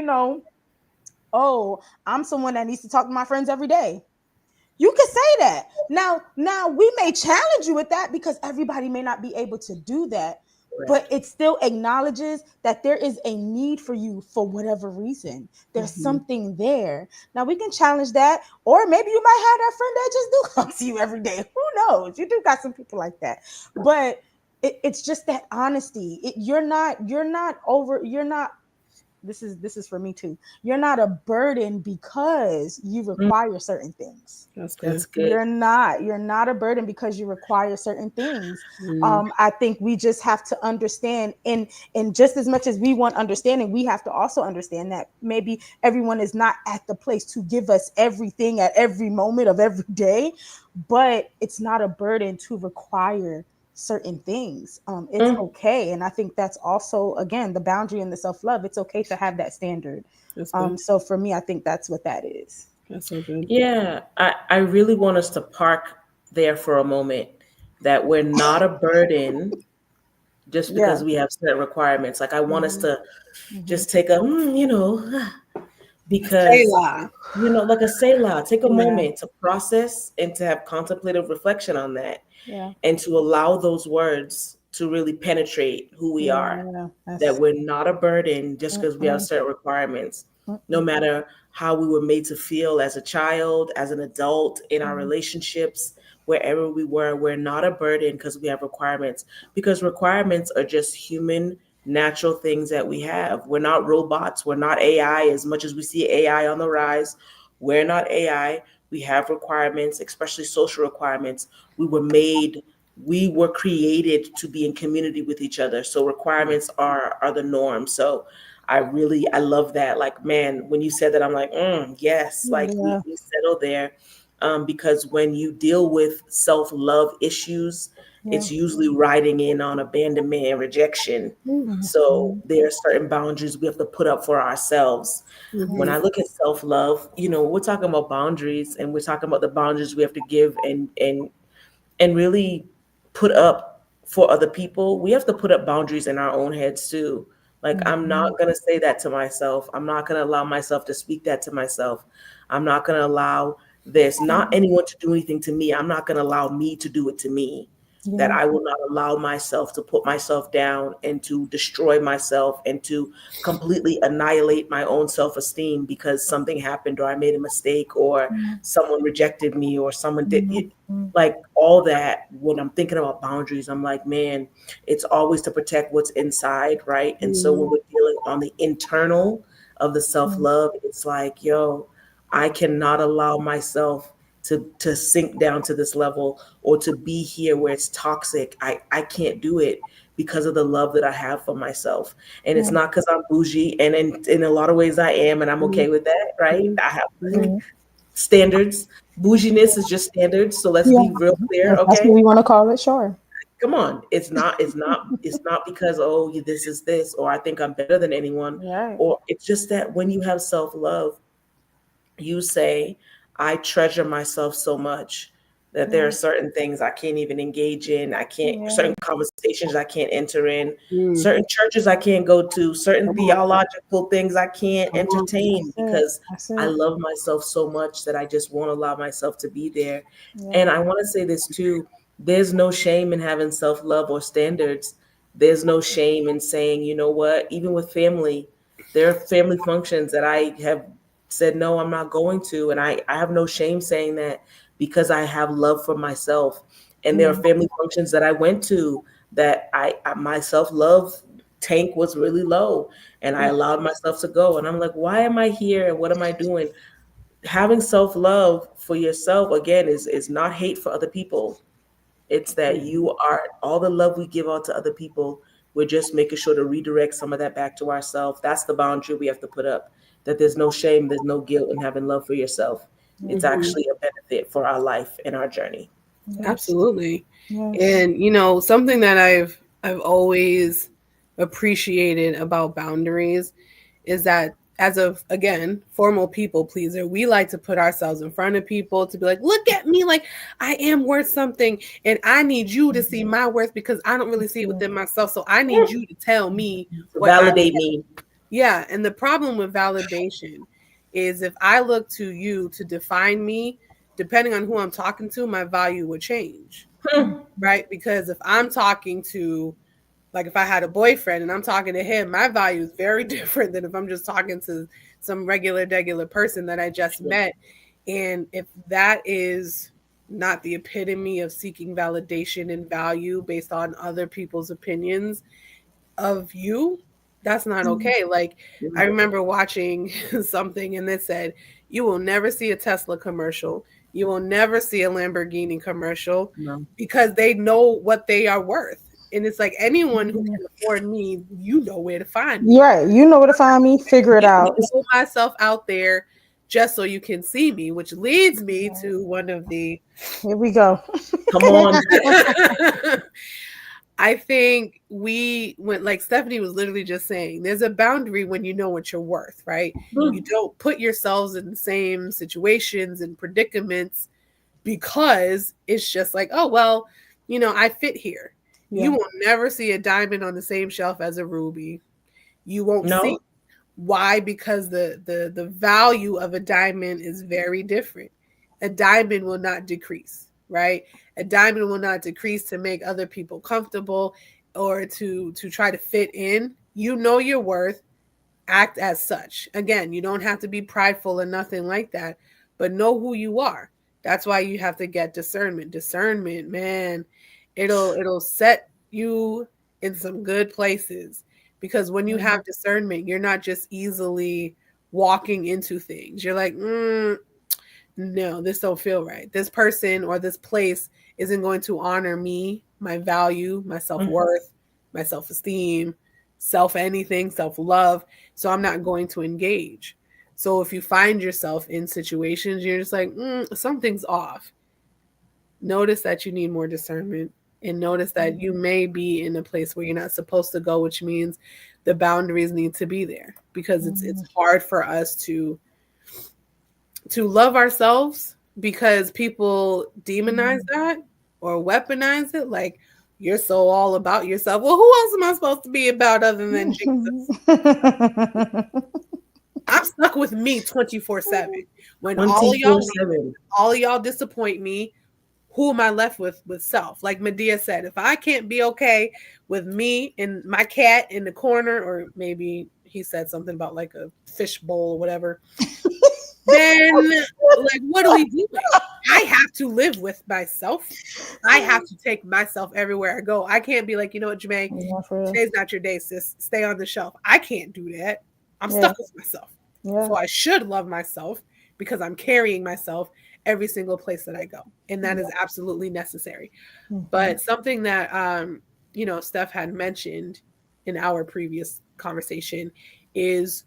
oh, I'm someone that needs to talk to my friends every day. You can say that. Now we may challenge you with that, because everybody may not be able to do that, but it still acknowledges that there is a need for you for whatever reason. There's something there. Now we can challenge that, or maybe you might have that friend that just do come to you every day. Who knows? You do got some people like that, but it's just that honesty. This is for me too. You're not a burden because you require certain things. That's good. You're not a burden because you require certain things. I think we just have to understand, and just as much as we want understanding, we have to also understand that maybe everyone is not at the place to give us everything at every moment of every day, but it's not a burden to require certain things. It's okay. And I think that's also, again, the boundary and the self-love. It's okay to have that standard. So for me, I think that's what that is. That's so good. Yeah, I really want us to park there for a moment, that we're not a burden just because we have set requirements. Like, I want us to just take a, because, like a Selah, take a moment to process and to have contemplative reflection on that. And to allow those words to really penetrate who we are, that we're not a burden just because we have certain requirements, no matter how we were made to feel as a child, as an adult, in our relationships, wherever we were. We're not a burden because we have requirements, because requirements are just human, natural things that we have. We're not robots. We're not AI. As much as we see AI on the rise, we're not AI. We have requirements, especially social requirements. We were created to be in community with each other. So requirements are the norm. So I love that. Like, man, when you said that, I'm like, yes, like we settle there. Because when you deal with self-love issues, it's usually riding in on abandonment and rejection. So there are certain boundaries we have to put up for ourselves. When I look at self-love, we're talking about boundaries, and we're talking about the boundaries we have to give and really put up for other people. We have to put up boundaries in our own heads too. Like, I'm not going to say that to myself. I'm not going to allow myself to speak that to myself. I'm not going to allow not anyone to do anything to me. I'm not going to allow me to do it to me. that I will not allow myself to put myself down and to destroy myself and to completely annihilate my own self-esteem because something happened or I made a mistake or someone rejected me or someone did it. Like all that, when I'm thinking about boundaries, I'm like, man, it's always to protect what's inside, right? And so when we're dealing on the internal of the self-love, it's like, yo, I cannot allow myself to sink down to this level or to be here where it's toxic. I can't do it because of the love that I have for myself. And it's not because I'm bougie. And in a lot of ways I am, and I'm okay with that, right? I have standards. Bouginess is just standards. So let's be real clear. Okay. That's what we want to call it. Sure. Come on. It's not because, oh, this is this, or I think I'm better than anyone. Right. Or it's just that when you have self-love, you say, I treasure myself so much that there are certain things I can't even engage in. I can't, certain conversations I can't enter in, certain churches I can't go to, certain theological things I can't entertain because I love myself so much that I just won't allow myself to be there. And I want to say this too, there's no shame in having self-love or standards. There's no shame in saying, you know what, even with family, there are family functions that I have said, no, I'm not going to. And I have no shame saying that because I have love for myself. And there are family functions that I went to that my self-love tank was really low and I allowed myself to go. And I'm like, why am I here? And what am I doing? Having self-love for yourself, again, is not hate for other people. It's that you are, all the love we give out to other people, we're just making sure to redirect some of that back to ourselves. That's the boundary we have to put up. That there's no shame, there's no guilt in having love for yourself. It's actually a benefit for our life and our journey. Absolutely. And something that I've always appreciated about boundaries is that as again, formal people pleaser, we like to put ourselves in front of people to be like, look at me, like I am worth something and I need you to see my worth because I don't really see it within myself. So I need you to tell me validate me. Yeah. And the problem with validation is if I look to you to define me, depending on who I'm talking to, my value would change. Right? Because if I'm talking to, like if I had a boyfriend and I'm talking to him, my value is very different than if I'm just talking to some regular person that I just met. And if that is not the epitome of seeking validation and value based on other people's opinions of you, that's not okay. Like I remember watching something and it said, you will never see a Tesla commercial. You will never see a Lamborghini commercial because they know what they are worth. And it's like anyone who can afford me, you know where to find me. Right. You know where to find me. Figure it out. Put myself out there just so you can see me, which leads me to one of the... Here we go. Come on. I think we went, like Stephanie was literally just saying, there's a boundary when you know what you're worth, right? You don't put yourselves in the same situations and predicaments because it's just like, oh, well, I fit here. You will never see a diamond on the same shelf as a ruby. You won't see. Why? Because the value of a diamond is very different. A diamond will not decrease. Right? A diamond will not decrease to make other people comfortable or to try to fit in. You know your worth, act as such. Again, you don't have to be prideful or nothing like that, but know who you are. That's why you have to get discernment. Discernment, man, it'll set you in some good places because when you have discernment, you're not just easily walking into things. You're like, no, this don't feel right. This person or this place isn't going to honor me, my value, my self-worth, my self-esteem, self-anything, self-love. So I'm not going to engage. So if you find yourself in situations, you're just like, something's off. Notice that you need more discernment and notice that you may be in a place where you're not supposed to go, which means the boundaries need to be there because it's hard for us to love ourselves because people demonize that or weaponize it. Like you're so all about yourself. Well, who else am I supposed to be about other than Jesus? I'm stuck with me 24/7. When all of y'all disappoint me, who am I left with self? Like Medea said, if I can't be okay with me and my cat in the corner, or maybe he said something about like a fish bowl or whatever, then like what are we doing? I have to live with myself. I have to take myself everywhere I go. I can't be like, you know what, Jamae, today's not your day, sis. Stay on the shelf. I can't do that. I'm stuck with myself. So I should love myself because I'm carrying myself every single place that I go. And that is absolutely necessary. But something that Steph had mentioned in our previous conversation is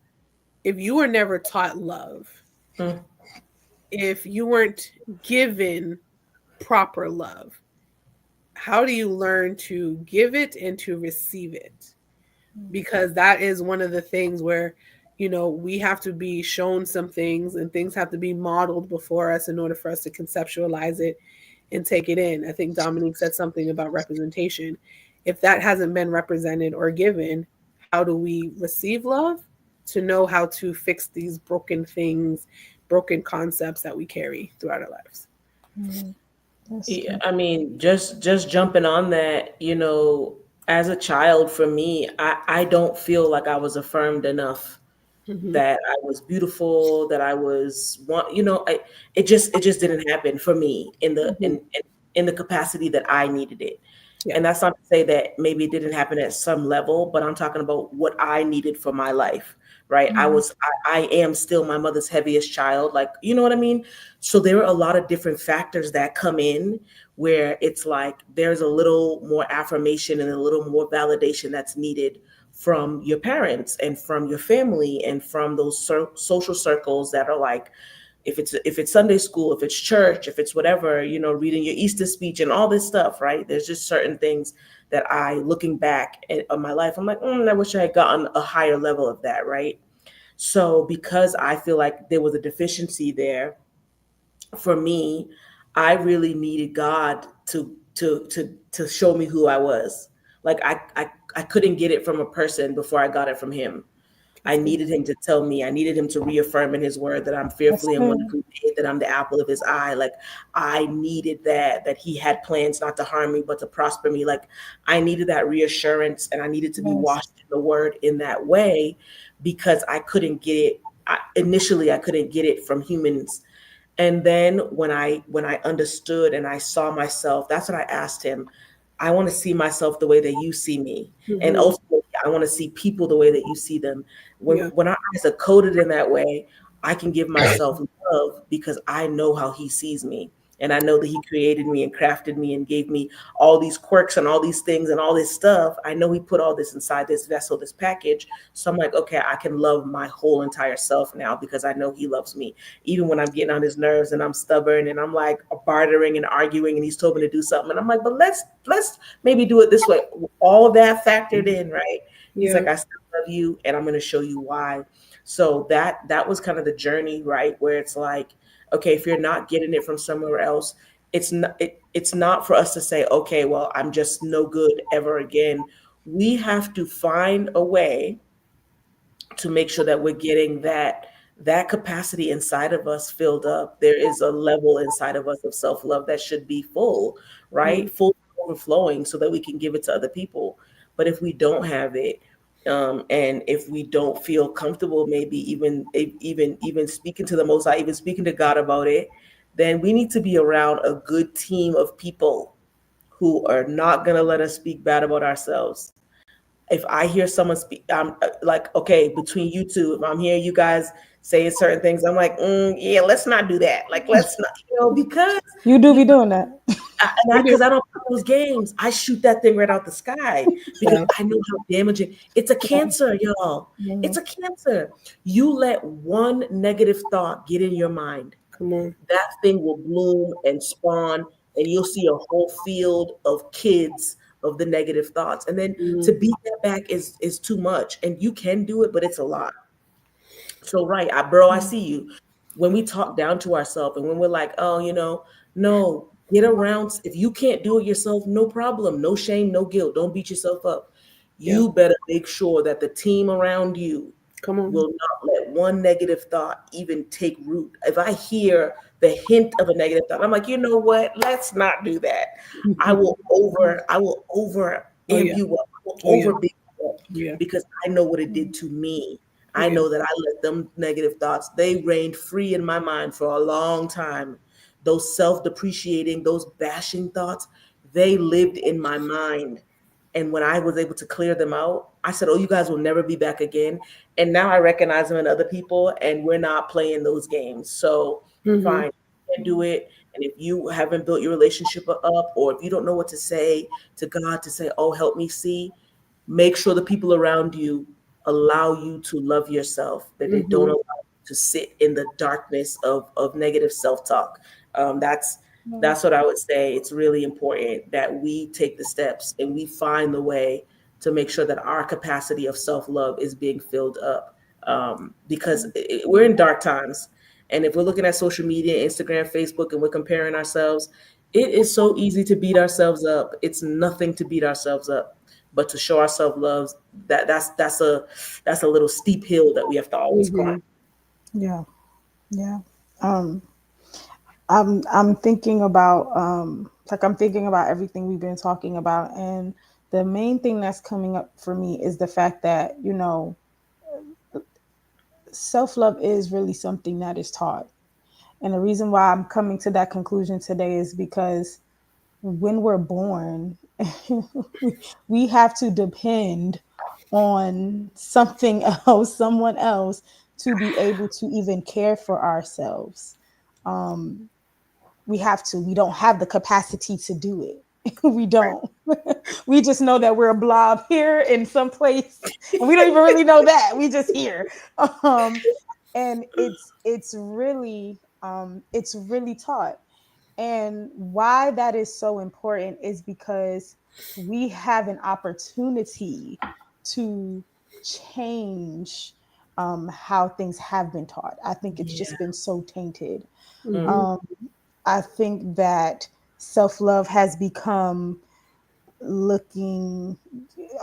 if you were never taught love, if you weren't given proper love, how do you learn to give it and to receive it? Because that is one of the things where, we have to be shown some things and things have to be modeled before us in order for us to conceptualize it and take it in. I think Dominique said something about representation. If that hasn't been represented or given, how do we receive love? To know how to fix these broken things, broken concepts that we carry throughout our lives. Yeah, I mean, just jumping on that, as a child, for me, I don't feel like I was affirmed enough that I was beautiful, that I was it just didn't happen for me in the in the capacity that I needed it. Yeah. And that's not to say that maybe it didn't happen at some level, but I'm talking about what I needed for my life, right? I am still my mother's heaviest child, like, you know what I mean? So there are a lot of different factors that come in where it's like there's a little more affirmation and a little more validation that's needed from your parents and from your family and from those social circles that are like, if it's Sunday school, if it's church, if it's whatever, reading your Easter speech and all this stuff, right? There's just certain things that looking back on my life, I'm like, I wish I had gotten a higher level of that, right? So because I feel like there was a deficiency there for me, I really needed God to show me who I was. Like I couldn't get it from a person before I got it from him. I needed him to tell me, I needed him to reaffirm in his word that I'm fearfully and wonderfully made, that I'm the apple of his eye. Like I needed that he had plans not to harm me, but to prosper me. Like I needed that reassurance, and I needed to be washed in the word in that way, because I couldn't get it. Initially, I couldn't get it from humans. And then when I understood and I saw myself, that's what I asked him. I want to see myself the way that you see me. And ultimately, I want to see people the way that you see them. When our eyes are coded in that way, I can give myself love because I know how he sees me. And I know that he created me and crafted me and gave me all these quirks and all these things and all this stuff. I know he put all this inside this vessel, this package. So I'm like, okay, I can love my whole entire self now because I know he loves me. Even when I'm getting on his nerves and I'm stubborn and I'm like bartering and arguing and he's told me to do something. And I'm like, but let's maybe do it this way. All of that factored in, right? He's like, I still love you and I'm going to show you why. So that was kind of the journey, right? Where it's like, okay, if you're not getting it from somewhere else, it's not for us to say, okay, well, I'm just no good ever again. We have to find a way to make sure that we're getting that capacity inside of us filled up. There is a level inside of us of self-love that should be full, right? Full, overflowing, so that we can give it to other people. But if we don't have it, and if we don't feel comfortable, maybe even speaking to the Most High, even speaking to God about it, then we need to be around a good team of people who are not going to let us speak bad about ourselves. If I hear someone speak, I'm like, okay, between you two, if I'm hearing you guys saying certain things, I'm like, yeah, let's not do that. Like, let's not, because you do be doing that. Because I don't play those games. I shoot that thing right out the sky because I know how damaging. It's a cancer, y'all. It's a cancer. You let one negative thought get in your mind. Come on. That thing will bloom and spawn, and you'll see a whole field of kids of the negative thoughts. And then to beat that back is too much. And you can do it, but it's a lot. So, right, I see you. When we talk down to ourselves and when we're like, oh, no, get around. If you can't do it yourself, no problem. No shame, no guilt. Don't beat yourself up. You better make sure that the team around you Come on. will not let one negative thought even take root. If I hear the hint of a negative thought, I'm like, you know what? Let's not do that. I will over Oh amp yeah. you up. I will Oh yeah. over big you up Yeah. because I know what it did to me. I Yeah. know that I let them negative thoughts, they reigned free in my mind for a long time. Those self-depreciating, those bashing thoughts, they lived in my mind. And when I was able to clear them out, I said, oh, you guys will never be back again. And now I recognize them in other people, and we're not playing those games. So Mm-hmm. fine, you can do it. And if you haven't built your relationship up, or if you don't know what to say to God to say, oh, help me see, make sure the people around you allow you to love yourself, that they don't Mm-hmm. allow you to sit in the darkness of negative self-talk. That's what I would say. It's really important that we take the steps and we find the way to make sure that our capacity of self-love is being filled up, because we're in dark times. And if we're looking at social media, Instagram, Facebook, and we're comparing ourselves, it is so easy to beat ourselves up. It's nothing to beat ourselves up, but to show ourselves love, that's a little steep hill that we have to always climb. Mm-hmm. Yeah. Yeah. Um, I'm thinking about like I'm thinking about everything we've been talking about, and the main thing that's coming up for me is the fact that, self-love is really something that is taught. And the reason why I'm coming to that conclusion today is because when we're born, we have to depend on something else, someone else, to be able to even care for ourselves. We have to. We don't have the capacity to do it. We don't. We just know that we're a blob here in some place, and we don't even really know that. We just here. Um, and it's really taught. And why that is so important is because we have an opportunity to change how things have been taught. I think it's Yeah. just been so tainted. Mm-hmm. Mm. Um, I think that self love has become looking,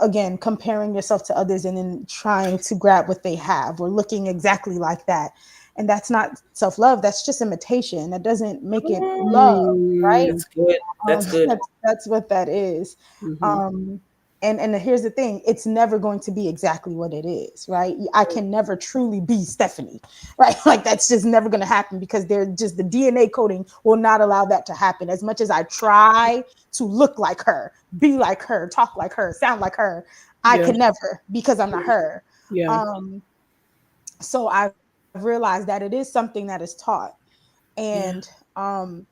again, comparing yourself to others and then trying to grab what they have or looking exactly like that. And that's not self love, that's just imitation. That doesn't make it love, right? Mm-hmm. That's good. That's good. That's what that is. Mm-hmm. Um, and here's the thing: it's never going to be exactly what it is, right? I can never truly be Stephanie, right? Like that's just never going to happen because they're just the DNA coding will not allow that to happen. As much as I try to look like her, be like her, talk like her, sound like her, I Yeah. can never because I'm not her. Yeah. Um, so I've realized that it is something that is taught, and Yeah. um,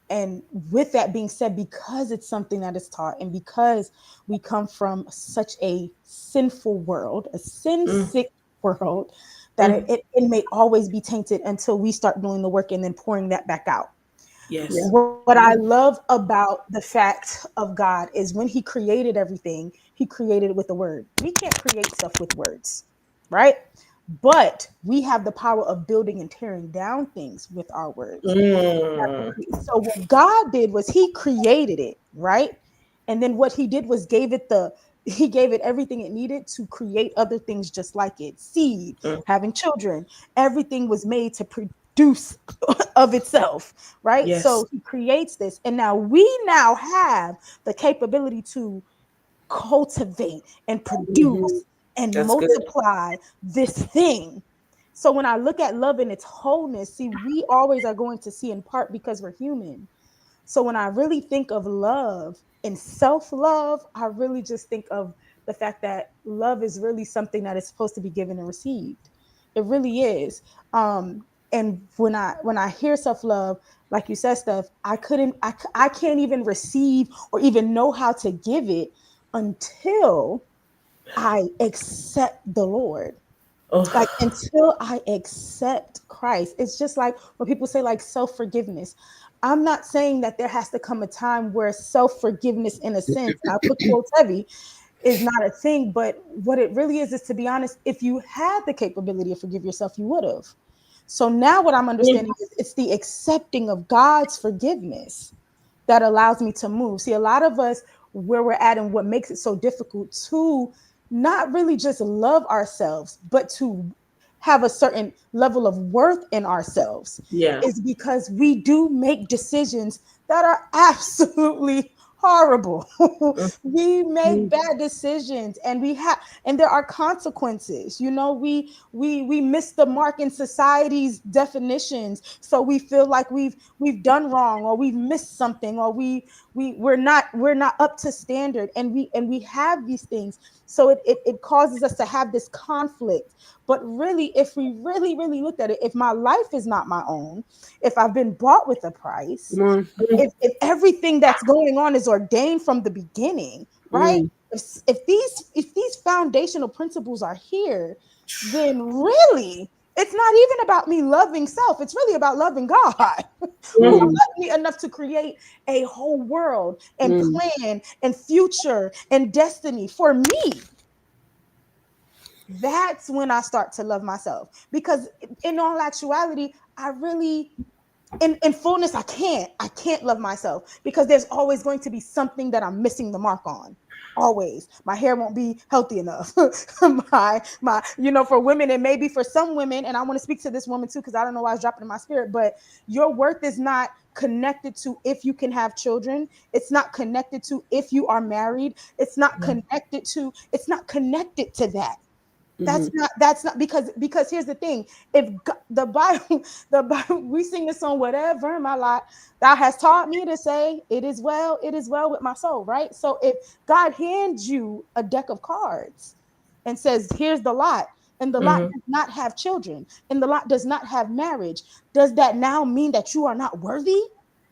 and with that being said, because it's something that is taught, and because we come from such a sinful world, a sin Mm. sick world, that Mm. it may always be tainted until we start doing the work and then pouring that back out. Yeah. Yes. What I love about the fact of God is when He created everything, He created it with a word. We can't create stuff with words, right? But we have the power of building and tearing down things with our words. Mm. So what God did was He created it, right? And then what He did was He gave it everything it needed to create other things just like it. Seed, Mm. having children, everything was made to produce of itself, right? Yes. So He creates this, and now we now have the capability to cultivate and Mm-hmm. produce and That's good. multiply this thing. So when I look at love in its wholeness, see, we always are going to see in part because we're human. So when I really think of love and self love, I really just think of the fact that love is really something that is supposed to be given and received. It really is. And when I hear self love, like you said, stuff, I can't even receive or even know how to give it until I accept the Lord, like Oh, until I accept Christ. It's just like when people say like self-forgiveness. I'm not saying that there has to come a time where self-forgiveness, in a sense, and I put quotes heavy, is not a thing. But what it really is to be honest, if you had the capability to forgive yourself, you would have. So now what I'm mm. understanding is it's the accepting of God's forgiveness that allows me to move. See, a lot of us, where we're at and what makes it so difficult to not really just love ourselves, but to have a certain level of worth in ourselves, Yeah. is because we do make decisions that are absolutely horrible. We make bad decisions, and there are consequences. We miss the mark in society's definitions, so we feel like we've done wrong, or we've missed something, or we're not up to standard, and we have these things. So it causes us to have this conflict. But really, if we really looked at it, if my life is not my own, if I've been bought with a price, Come on. if everything that's going on is ordained from the beginning, right? Mm. If these foundational principles are here, then really it's not even about me loving self. It's really about loving God, who Mm. loved me enough to create a whole world and Mm. plan and future and destiny for me. That's when I start to love myself. Because in all actuality, I really, in fullness, I can't love myself, because there's always going to be something that I'm missing the mark on. Always. My hair won't be healthy enough. For women, it may be for some women, and I want to speak to this woman too, because I don't know why it's dropping in my spirit, but your worth is not connected to if you can have children. It's not connected to if you are married. It's not connected to that. Mhm. That's not because here's the thing. If the Bible, we sing this song, whatever my lot thou hast taught me to say, it is well with my soul, right? So if God hands you a deck of cards and says, here's the lot, and the lot does not have children, and the lot does not have marriage, does that now mean that you are not worthy?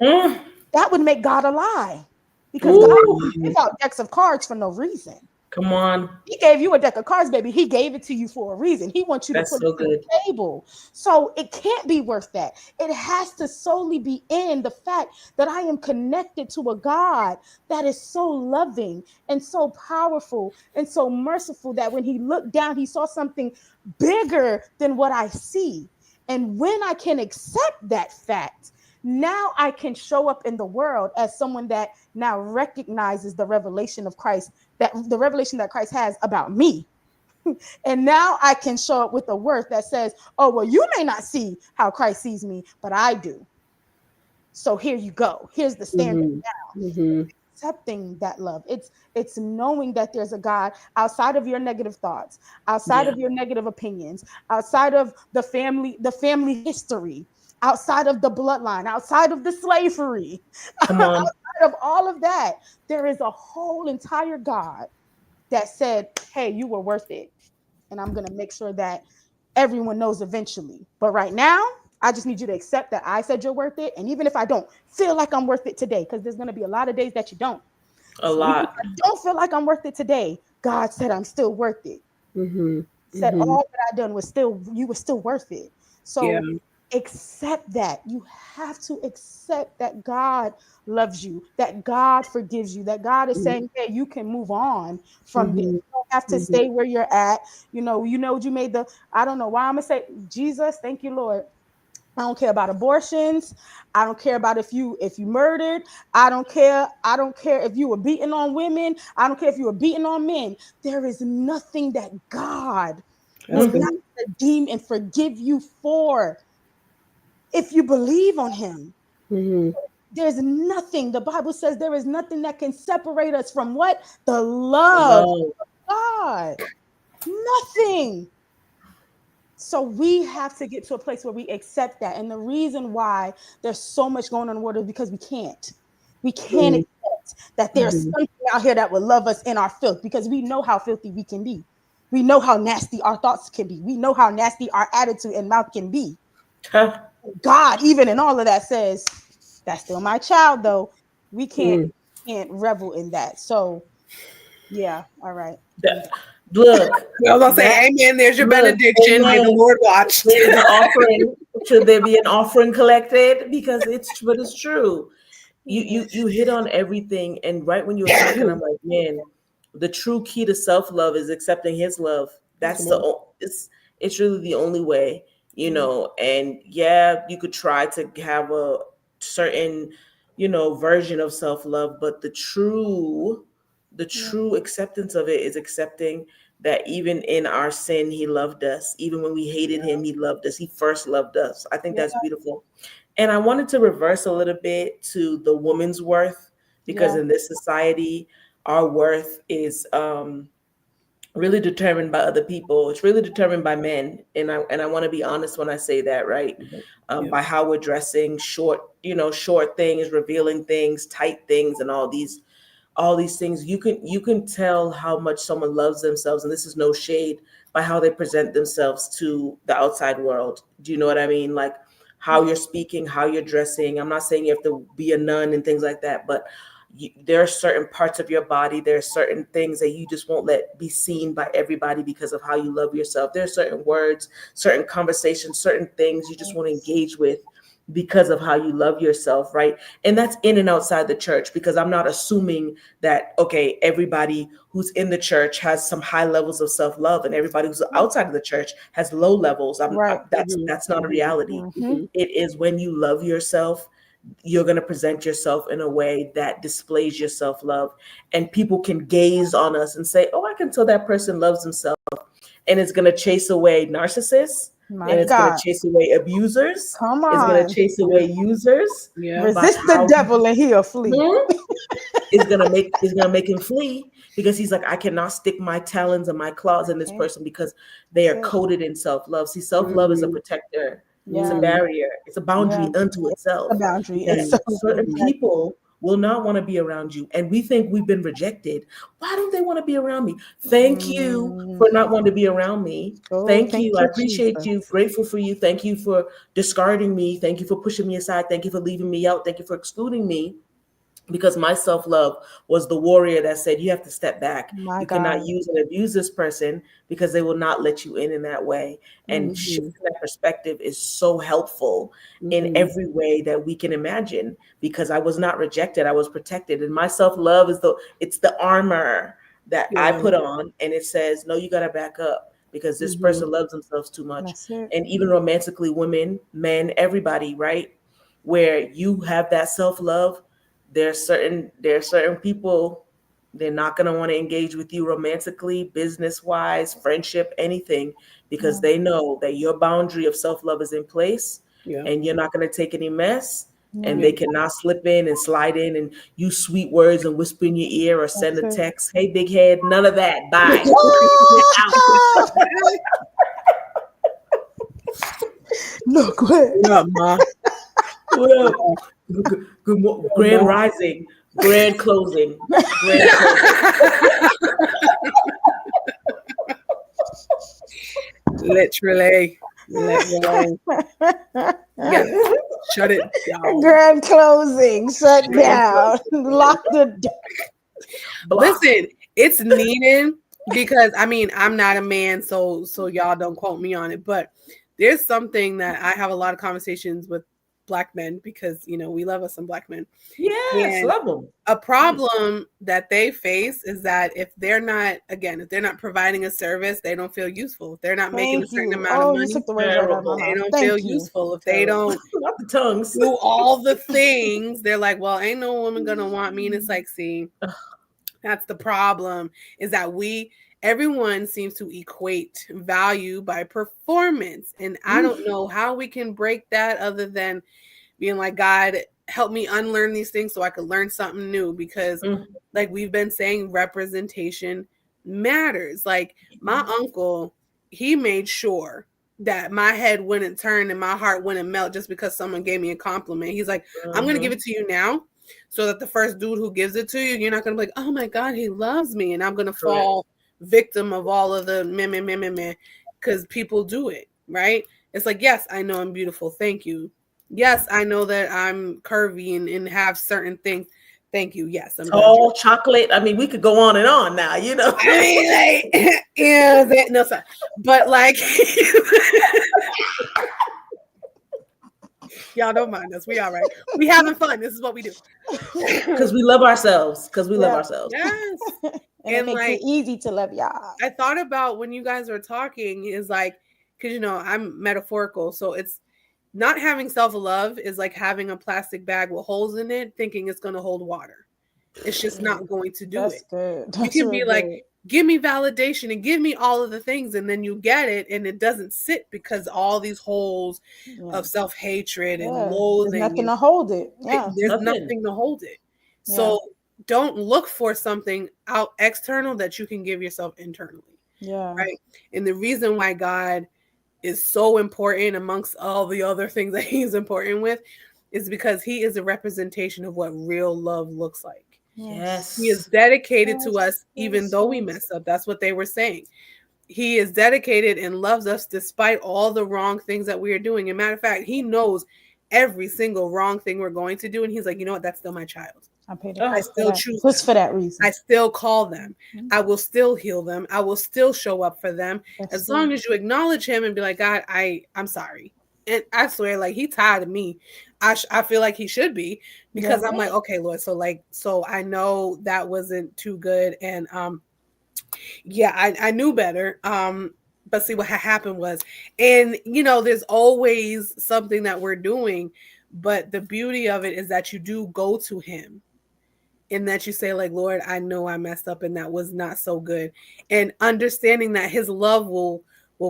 Mm. That would make God a lie, because God Ooh, gives out decks of cards for no reason. come on. He gave you a deck of cards, baby. He gave it to you for a reason. He wants you to That's put it so to the good. table. So it can't be worth that. It has to solely be in the fact that I am connected to a God that is so loving and so powerful and so merciful, that when he looked down, he saw something bigger than what I see. And when I can accept that fact, now I can show up in the world as someone that now recognizes the revelation of Christ, that the revelation that Christ has about me. And now I can show up with a worth that says, oh, well, you may not see how Christ sees me, but I do. So here you go. Here's the standard Mhm. now. Mhm. Accepting that love. It's knowing that there's a God outside of your negative thoughts, outside Yeah. of your negative opinions, outside of the family history, outside of the bloodline, outside of the slavery, Come on. outside of all of that. There is a whole entire God that said, hey, you were worth it. And I'm going to make sure that everyone knows eventually. But right now, I just need you to accept that I said you're worth it. And even if I don't feel like I'm worth it today, because there's going to be a lot of days that you don't. A So even if lot. I don't feel like I'm worth it today, God said I'm still worth it. Mhm. Said Mhm. all that I done was still, you were still worth it. Yeah. So accept that. You have to accept that God loves you, that God forgives you, that God is Mhm. saying, hey, you can move on from this. Mhm. You don't have to Mhm. stay where you're at. You made I don't know why I'm gonna say, Jesus, thank you, Lord. I don't care about abortions. I don't care about if you murdered. I don't care if you were beating on women. I don't care if you were beating on men. There is nothing that God will That's not good. redeem and forgive you for if you believe on him. Mhm. There's nothing. The Bible says there is nothing that can separate us from what? The love Love. of God. Nothing. So we have to get to a place where we accept that. And the reason why there's so much going on in the world is because we can't. We can't Mhm. accept that there's Mhm. something out here that will love us in our filth, because we know how filthy we can be. We know how nasty our thoughts can be. We know how nasty our attitude and mouth can be. Huh. God, even in all of that, says, that's still my child, though. We can't Mm. can't revel in that. So yeah, all right. That- Look, I was gonna that say, Amen. There's your look, benediction. May the amen. Lord watch. There's an offering. Should there be an offering collected? Because it's true. You hit on everything, and right when you were talking, I'm like, man, the true key to self-love is accepting his love. That's Come on. it's really the only way, Mhm. and yeah, you could try to have a certain, version of self-love, but the Yeah. true acceptance of it is accepting that even in our sin, he loved us. Even when we hated him, he loved us. He first loved us. I think that's beautiful. And I wanted to reverse a little bit to the woman's worth, because in this society, our worth is really determined by other people. It's really determined by men. And I want to be honest when I say that, right? By how we're dressing, short things, revealing things, tight things, and all these things. You can tell how much someone loves themselves, and this is no shade, by how they present themselves to the outside world. Do you know what I mean? Like how you're speaking, how you're dressing. I'm not saying you have to be a nun and things like that, but there are certain parts of your body, there are certain things that you just won't let be seen by everybody because of how you love yourself. There are certain words, certain conversations, certain things you just want to engage with because of how you love yourself, right? And that's in and outside the church, because I'm not assuming that, okay, everybody who's in the church has some high levels of self-love and everybody who's outside of the church has low levels. That's not a reality. It is when you love yourself, you're going to present yourself in a way that displays your self-love, and people can gaze on us and say, oh, I can tell that person loves himself. And it's going to chase away narcissists. And it's going to chase away abusers. Come on. It's going to chase away users. Resist the devil and he'll flee. It's going to make him flee, because he's like, I cannot stick my talons and my claws in this person because they are coated in self-love. See, self-love is a protector. It's a barrier. It's a boundary unto itself. It's a boundary. Certain people will not want to be around you. And we think we've been rejected. Why don't they want to be around me? Thank you for not wanting to be around me. Thank you. I appreciate you. Grateful for you. Thank you for discarding me. Thank you for pushing me aside. Thank you for leaving me out. Thank you for excluding me. Because my self-love was the warrior that said, you have to step back. Cannot use and abuse this person, because they will not let you in that way. And shifting that perspective is so helpful in every way that we can imagine, because I was not rejected. I was protected. And my self-love is the armor that I put on. And it says, no, you got to back up, because this person loves themselves too much. And even romantically, women, men, everybody, right? Where you have that self-love, there are certain people, they're not going to want to engage with you romantically, business-wise, friendship, anything, because they know that your boundary of self-love is in place, and you're not going to take any mess, and they cannot slip in and slide in and use sweet words and whisper in your ear or send a text, hey, big head, none of that. Bye. Look, what up, Ma? What up? Good grand rising, grand closing. Literally. Shut it down. Grand closing, shut down, lock the door. Listen, it's needed, because I'm not a man, so y'all don't quote me on it, but there's something that I have a lot of conversations with Black men, because we love us some Black men. Yes, love them. A problem that they face is that if they're not providing a service, they don't feel useful. If they're not making a certain amount of money, they don't feel useful. If they don't not the tongues do all the things, they're like, well, ain't no woman gonna want me. And it's like, see, that's the problem, is that everyone seems to equate value by performance. And I don't know how we can break that, other than being like, God, help me unlearn these things so I could learn something new. Because like we've been saying, representation matters. Like my uncle, he made sure that my head wouldn't turn and my heart wouldn't melt just because someone gave me a compliment. He's like, I'm going to give it to you now, so that the first dude who gives it to you, you're not going to be like, oh my God, he loves me. And I'm going to fall victim of all of the meh, because people do it, right? It's like, yes, I know I'm beautiful, thank you. Yes, I know that I'm curvy and have certain things, thank you. Yes, I'm all chocolate. We could go on and on now, no, sorry. But like y'all don't mind us, we all right, we having fun, this is what we do, because we love ourselves. Yes. And it makes it easy to love y'all. I thought about when you guys were talking, is like, because I'm metaphorical, so it's not having self-love is like having a plastic bag with holes in it, thinking it's going to hold water. It's just not going to do it. Good. You can be like, give me validation and give me all of the things, and then you get it and it doesn't sit because all these holes of self-hatred and There's loathing nothing to hold it. there's nothing to hold it. Yeah. So don't look for something out external that you can give yourself internally. Yeah. Right. And the reason why God is so important amongst all the other things that he's important with is because he is a representation of what real love looks like. Yes. He is dedicated to us even though we mess up. That's what they were saying. He is dedicated and loves us despite all the wrong things that we are doing. And matter of fact, he knows every single wrong thing we're going to do. And he's like, you know what? That's still my child. I still choose them. Just for that reason. I still call them. I will still heal them. I will still show up for them. As long as you acknowledge him and be like, God, I'm sorry. And I swear, like, he tired of me. I feel like he should be, because I'm like, okay, Lord. So I know that wasn't too good. And I knew better. But see what happened was, and there's always something that we're doing, but the beauty of it is that you do go to him. And that you say, like, Lord, I know I messed up and that was not so good. And understanding that his love will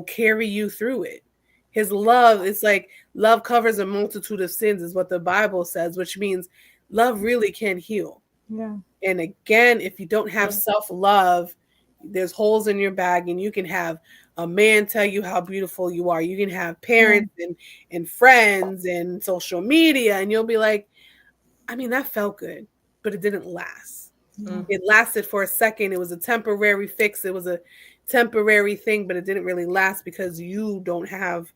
carry you through it. His love, it's like love covers a multitude of sins is what the Bible says, which means love really can heal. Yeah. And again, if you don't have self-love, there's holes in your bag, and you can have a man tell you how beautiful you are. You can have parents and friends and social media, and you'll be like, I mean, that felt good. But it didn't last. It lasted for a second. It was a temporary fix. It was a temporary thing, but it didn't really last because you don't have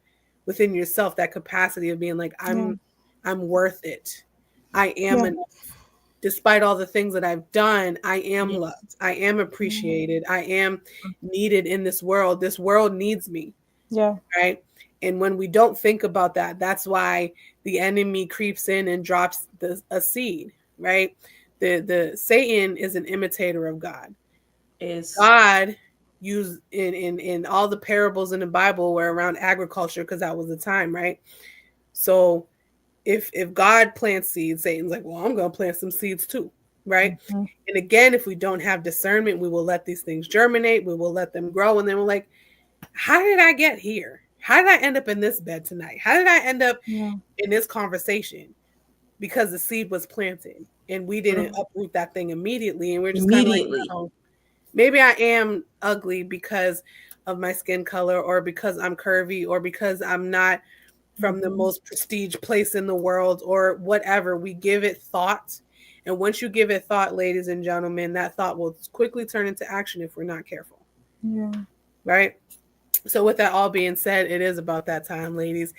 within yourself that capacity of being like, I'm worth it. I am enough. Despite all the things that I've done, I am loved. I am appreciated. I am needed in this world. This world needs me. Yeah. Right. And when we don't think about that, that's why the enemy creeps in and drops a seed. Right. The Satan is an imitator of God. God used in all the parables in the Bible were around agriculture because that was the time, right? So if God plants seeds, Satan's like, well, I'm going to plant some seeds too, right? And again, if we don't have discernment, we will let these things germinate. We will let them grow, and then we're like, how did I get here? How did I end up in this bed tonight? How did I end up in this conversation? Because the seed was planted. And we didn't uproot that thing immediately. And we're just kind of like, maybe I am ugly because of my skin color, or because I'm curvy, or because I'm not from the most prestige place in the world, or whatever. We give it thought. And once you give it thought, ladies and gentlemen, that thought will quickly turn into action if we're not careful. Yeah. Right? So with that all being said, it is about that time, ladies.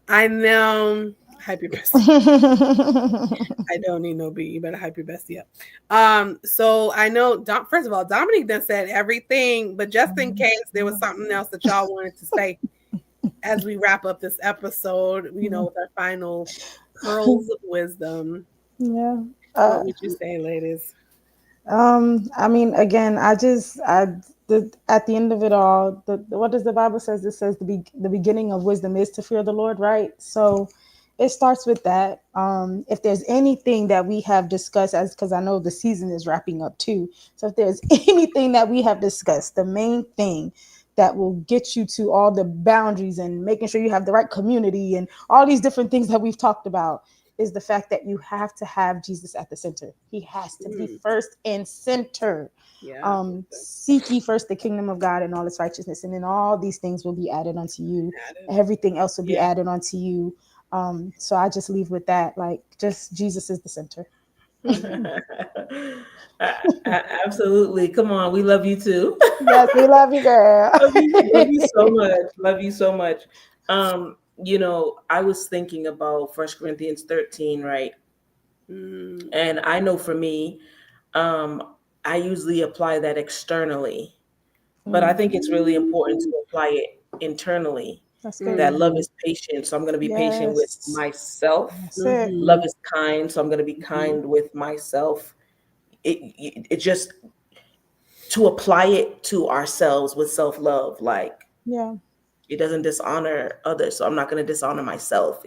I know. Hype your bestie. I don't need no beat. You better hype your bestie up. So I know, first of all, Dominique done said everything, but just in case there was something else that y'all wanted to say as we wrap up this episode, with our final pearls of wisdom. Yeah. What would you say, ladies? I mean, again, at the end of it all, what does the Bible says? It says the beginning of wisdom is to fear the Lord, right? So it starts with that. If there's anything that we have discussed, because I know the season is wrapping up too. So if there's anything that we have discussed, the main thing that will get you to all the boundaries and making sure you have the right community and all these different things that we've talked about is the fact that you have to have Jesus at the center. He has to be first and center. Seek ye first the kingdom of God and all its righteousness, and then all these things will be added unto you. Everything else will be added unto you. So I just leave with that, like, just Jesus is the center. Absolutely. Come on, we love you too. Yes, we love you, girl. love you so much. Love you so much. I was thinking about 1 Corinthians 13, right? And I know for me, I usually apply that externally, but I think it's really important to apply it internally. That love is patient, so I'm going to be patient with myself. Love is kind, so I'm going to be kind with myself. It just to apply it to ourselves with self-love, like it doesn't dishonor others, so I'm not going to dishonor myself.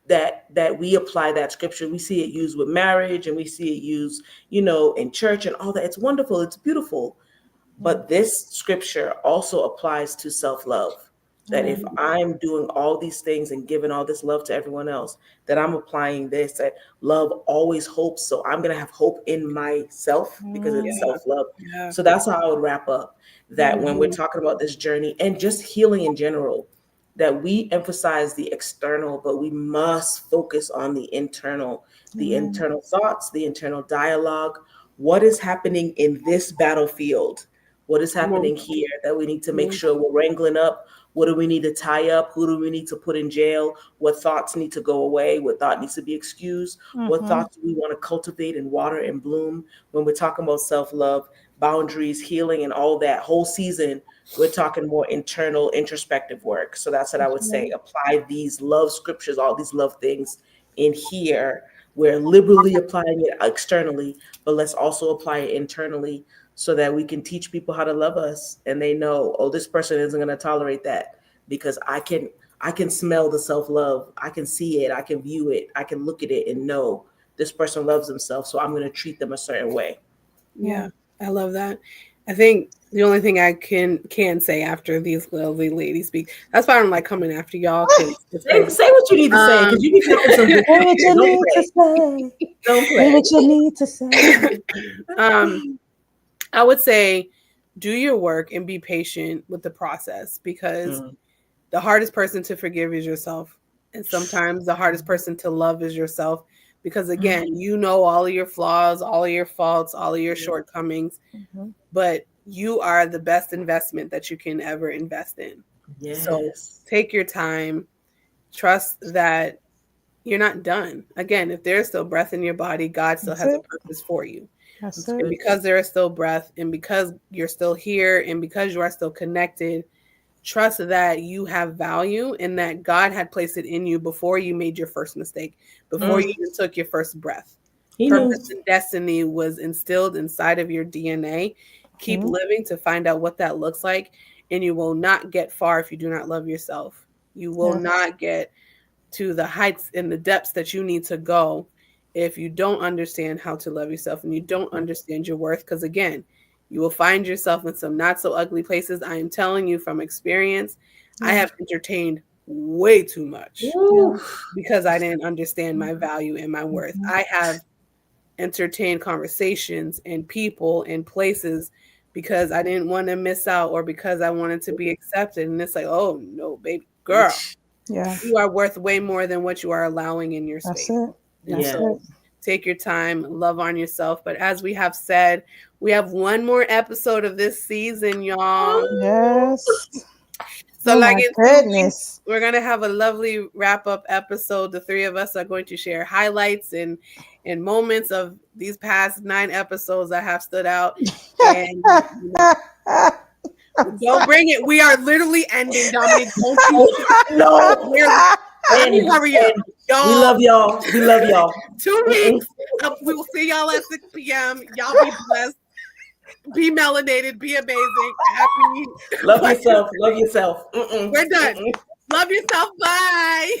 that we apply that scripture. We see it used with marriage, and we see it used, in church and all that. It's wonderful. It's beautiful. But this scripture also applies to self-love. That if I'm doing all these things and giving all this love to everyone else, that I'm applying this, that love always hopes. So I'm going to have hope in myself because it's self-love. Yeah. So that's how I would wrap up that when we're talking about this journey and just healing in general, that we emphasize the external, but we must focus on the internal thoughts, the internal dialogue. What is happening in this battlefield? What is happening here that we need to make sure we're wrangling up? What do we need to tie up? Who do we need to put in jail? What thoughts need to go away? What thought needs to be excused? What thoughts do we want to cultivate and water and bloom? When we're talking about self-love, boundaries, healing, and all that whole season, we're talking more internal, introspective work. So that's what I would say. Apply these love scriptures, all these love things in here. We're liberally applying it externally, but let's also apply it internally so that we can teach people how to love us. And they know, oh, this person isn't going to tolerate that because I can smell the self-love. I can see it. I can view it. I can look at it and know this person loves themselves. So I'm going to treat them a certain way. Yeah, I love that. I think the only thing I can say after these lovely ladies speak, that's why I don't like coming after y'all. Say what you need to say, because you be talking some good Say what you need to say. Don't play. Say what you need to say. I would say do your work and be patient with the process, because the hardest person to forgive is yourself. And sometimes the hardest person to love is yourself, because again, you know all of your flaws, all of your faults, all of your shortcomings, but you are the best investment that you can ever invest in. Yes. So take your time, trust that you're not done. Again, if there's still breath in your body, God still has a purpose for you. And because there is still breath, and because you're still here, and because you are still connected, trust that you have value and that God had placed it in you before you made your first mistake, before you even took your first breath. Purpose and destiny was instilled inside of your DNA. Keep living to find out what that looks like, and you will not get far if you do not love yourself. You will not get to the heights and the depths that you need to go if you don't understand how to love yourself and you don't understand your worth. Because again, you will find yourself in some not so ugly places. I am telling you from experience, I have entertained way too much because I didn't understand my value and my worth. I have entertained conversations and people and places because I didn't want to miss out, or because I wanted to be accepted. And it's like, oh no, baby girl, you are worth way more than what you are allowing in your space. So take your time, love on yourself. But as we have said, we have one more episode of this season, y'all. Yes. So like in 2 weeks, we're going to have a lovely wrap-up episode. The three of us are going to share highlights and moments of these past 9 episodes that have stood out. And don't bring it. We are literally ending, Dominique. No. Hurry up. Y'all. We love y'all. We love y'all. 2 weeks. We will see y'all at 6 p.m. Y'all be blessed. Be melanated. Be amazing. Happy. Love yourself. Love yourself. We're done. Love yourself. Bye.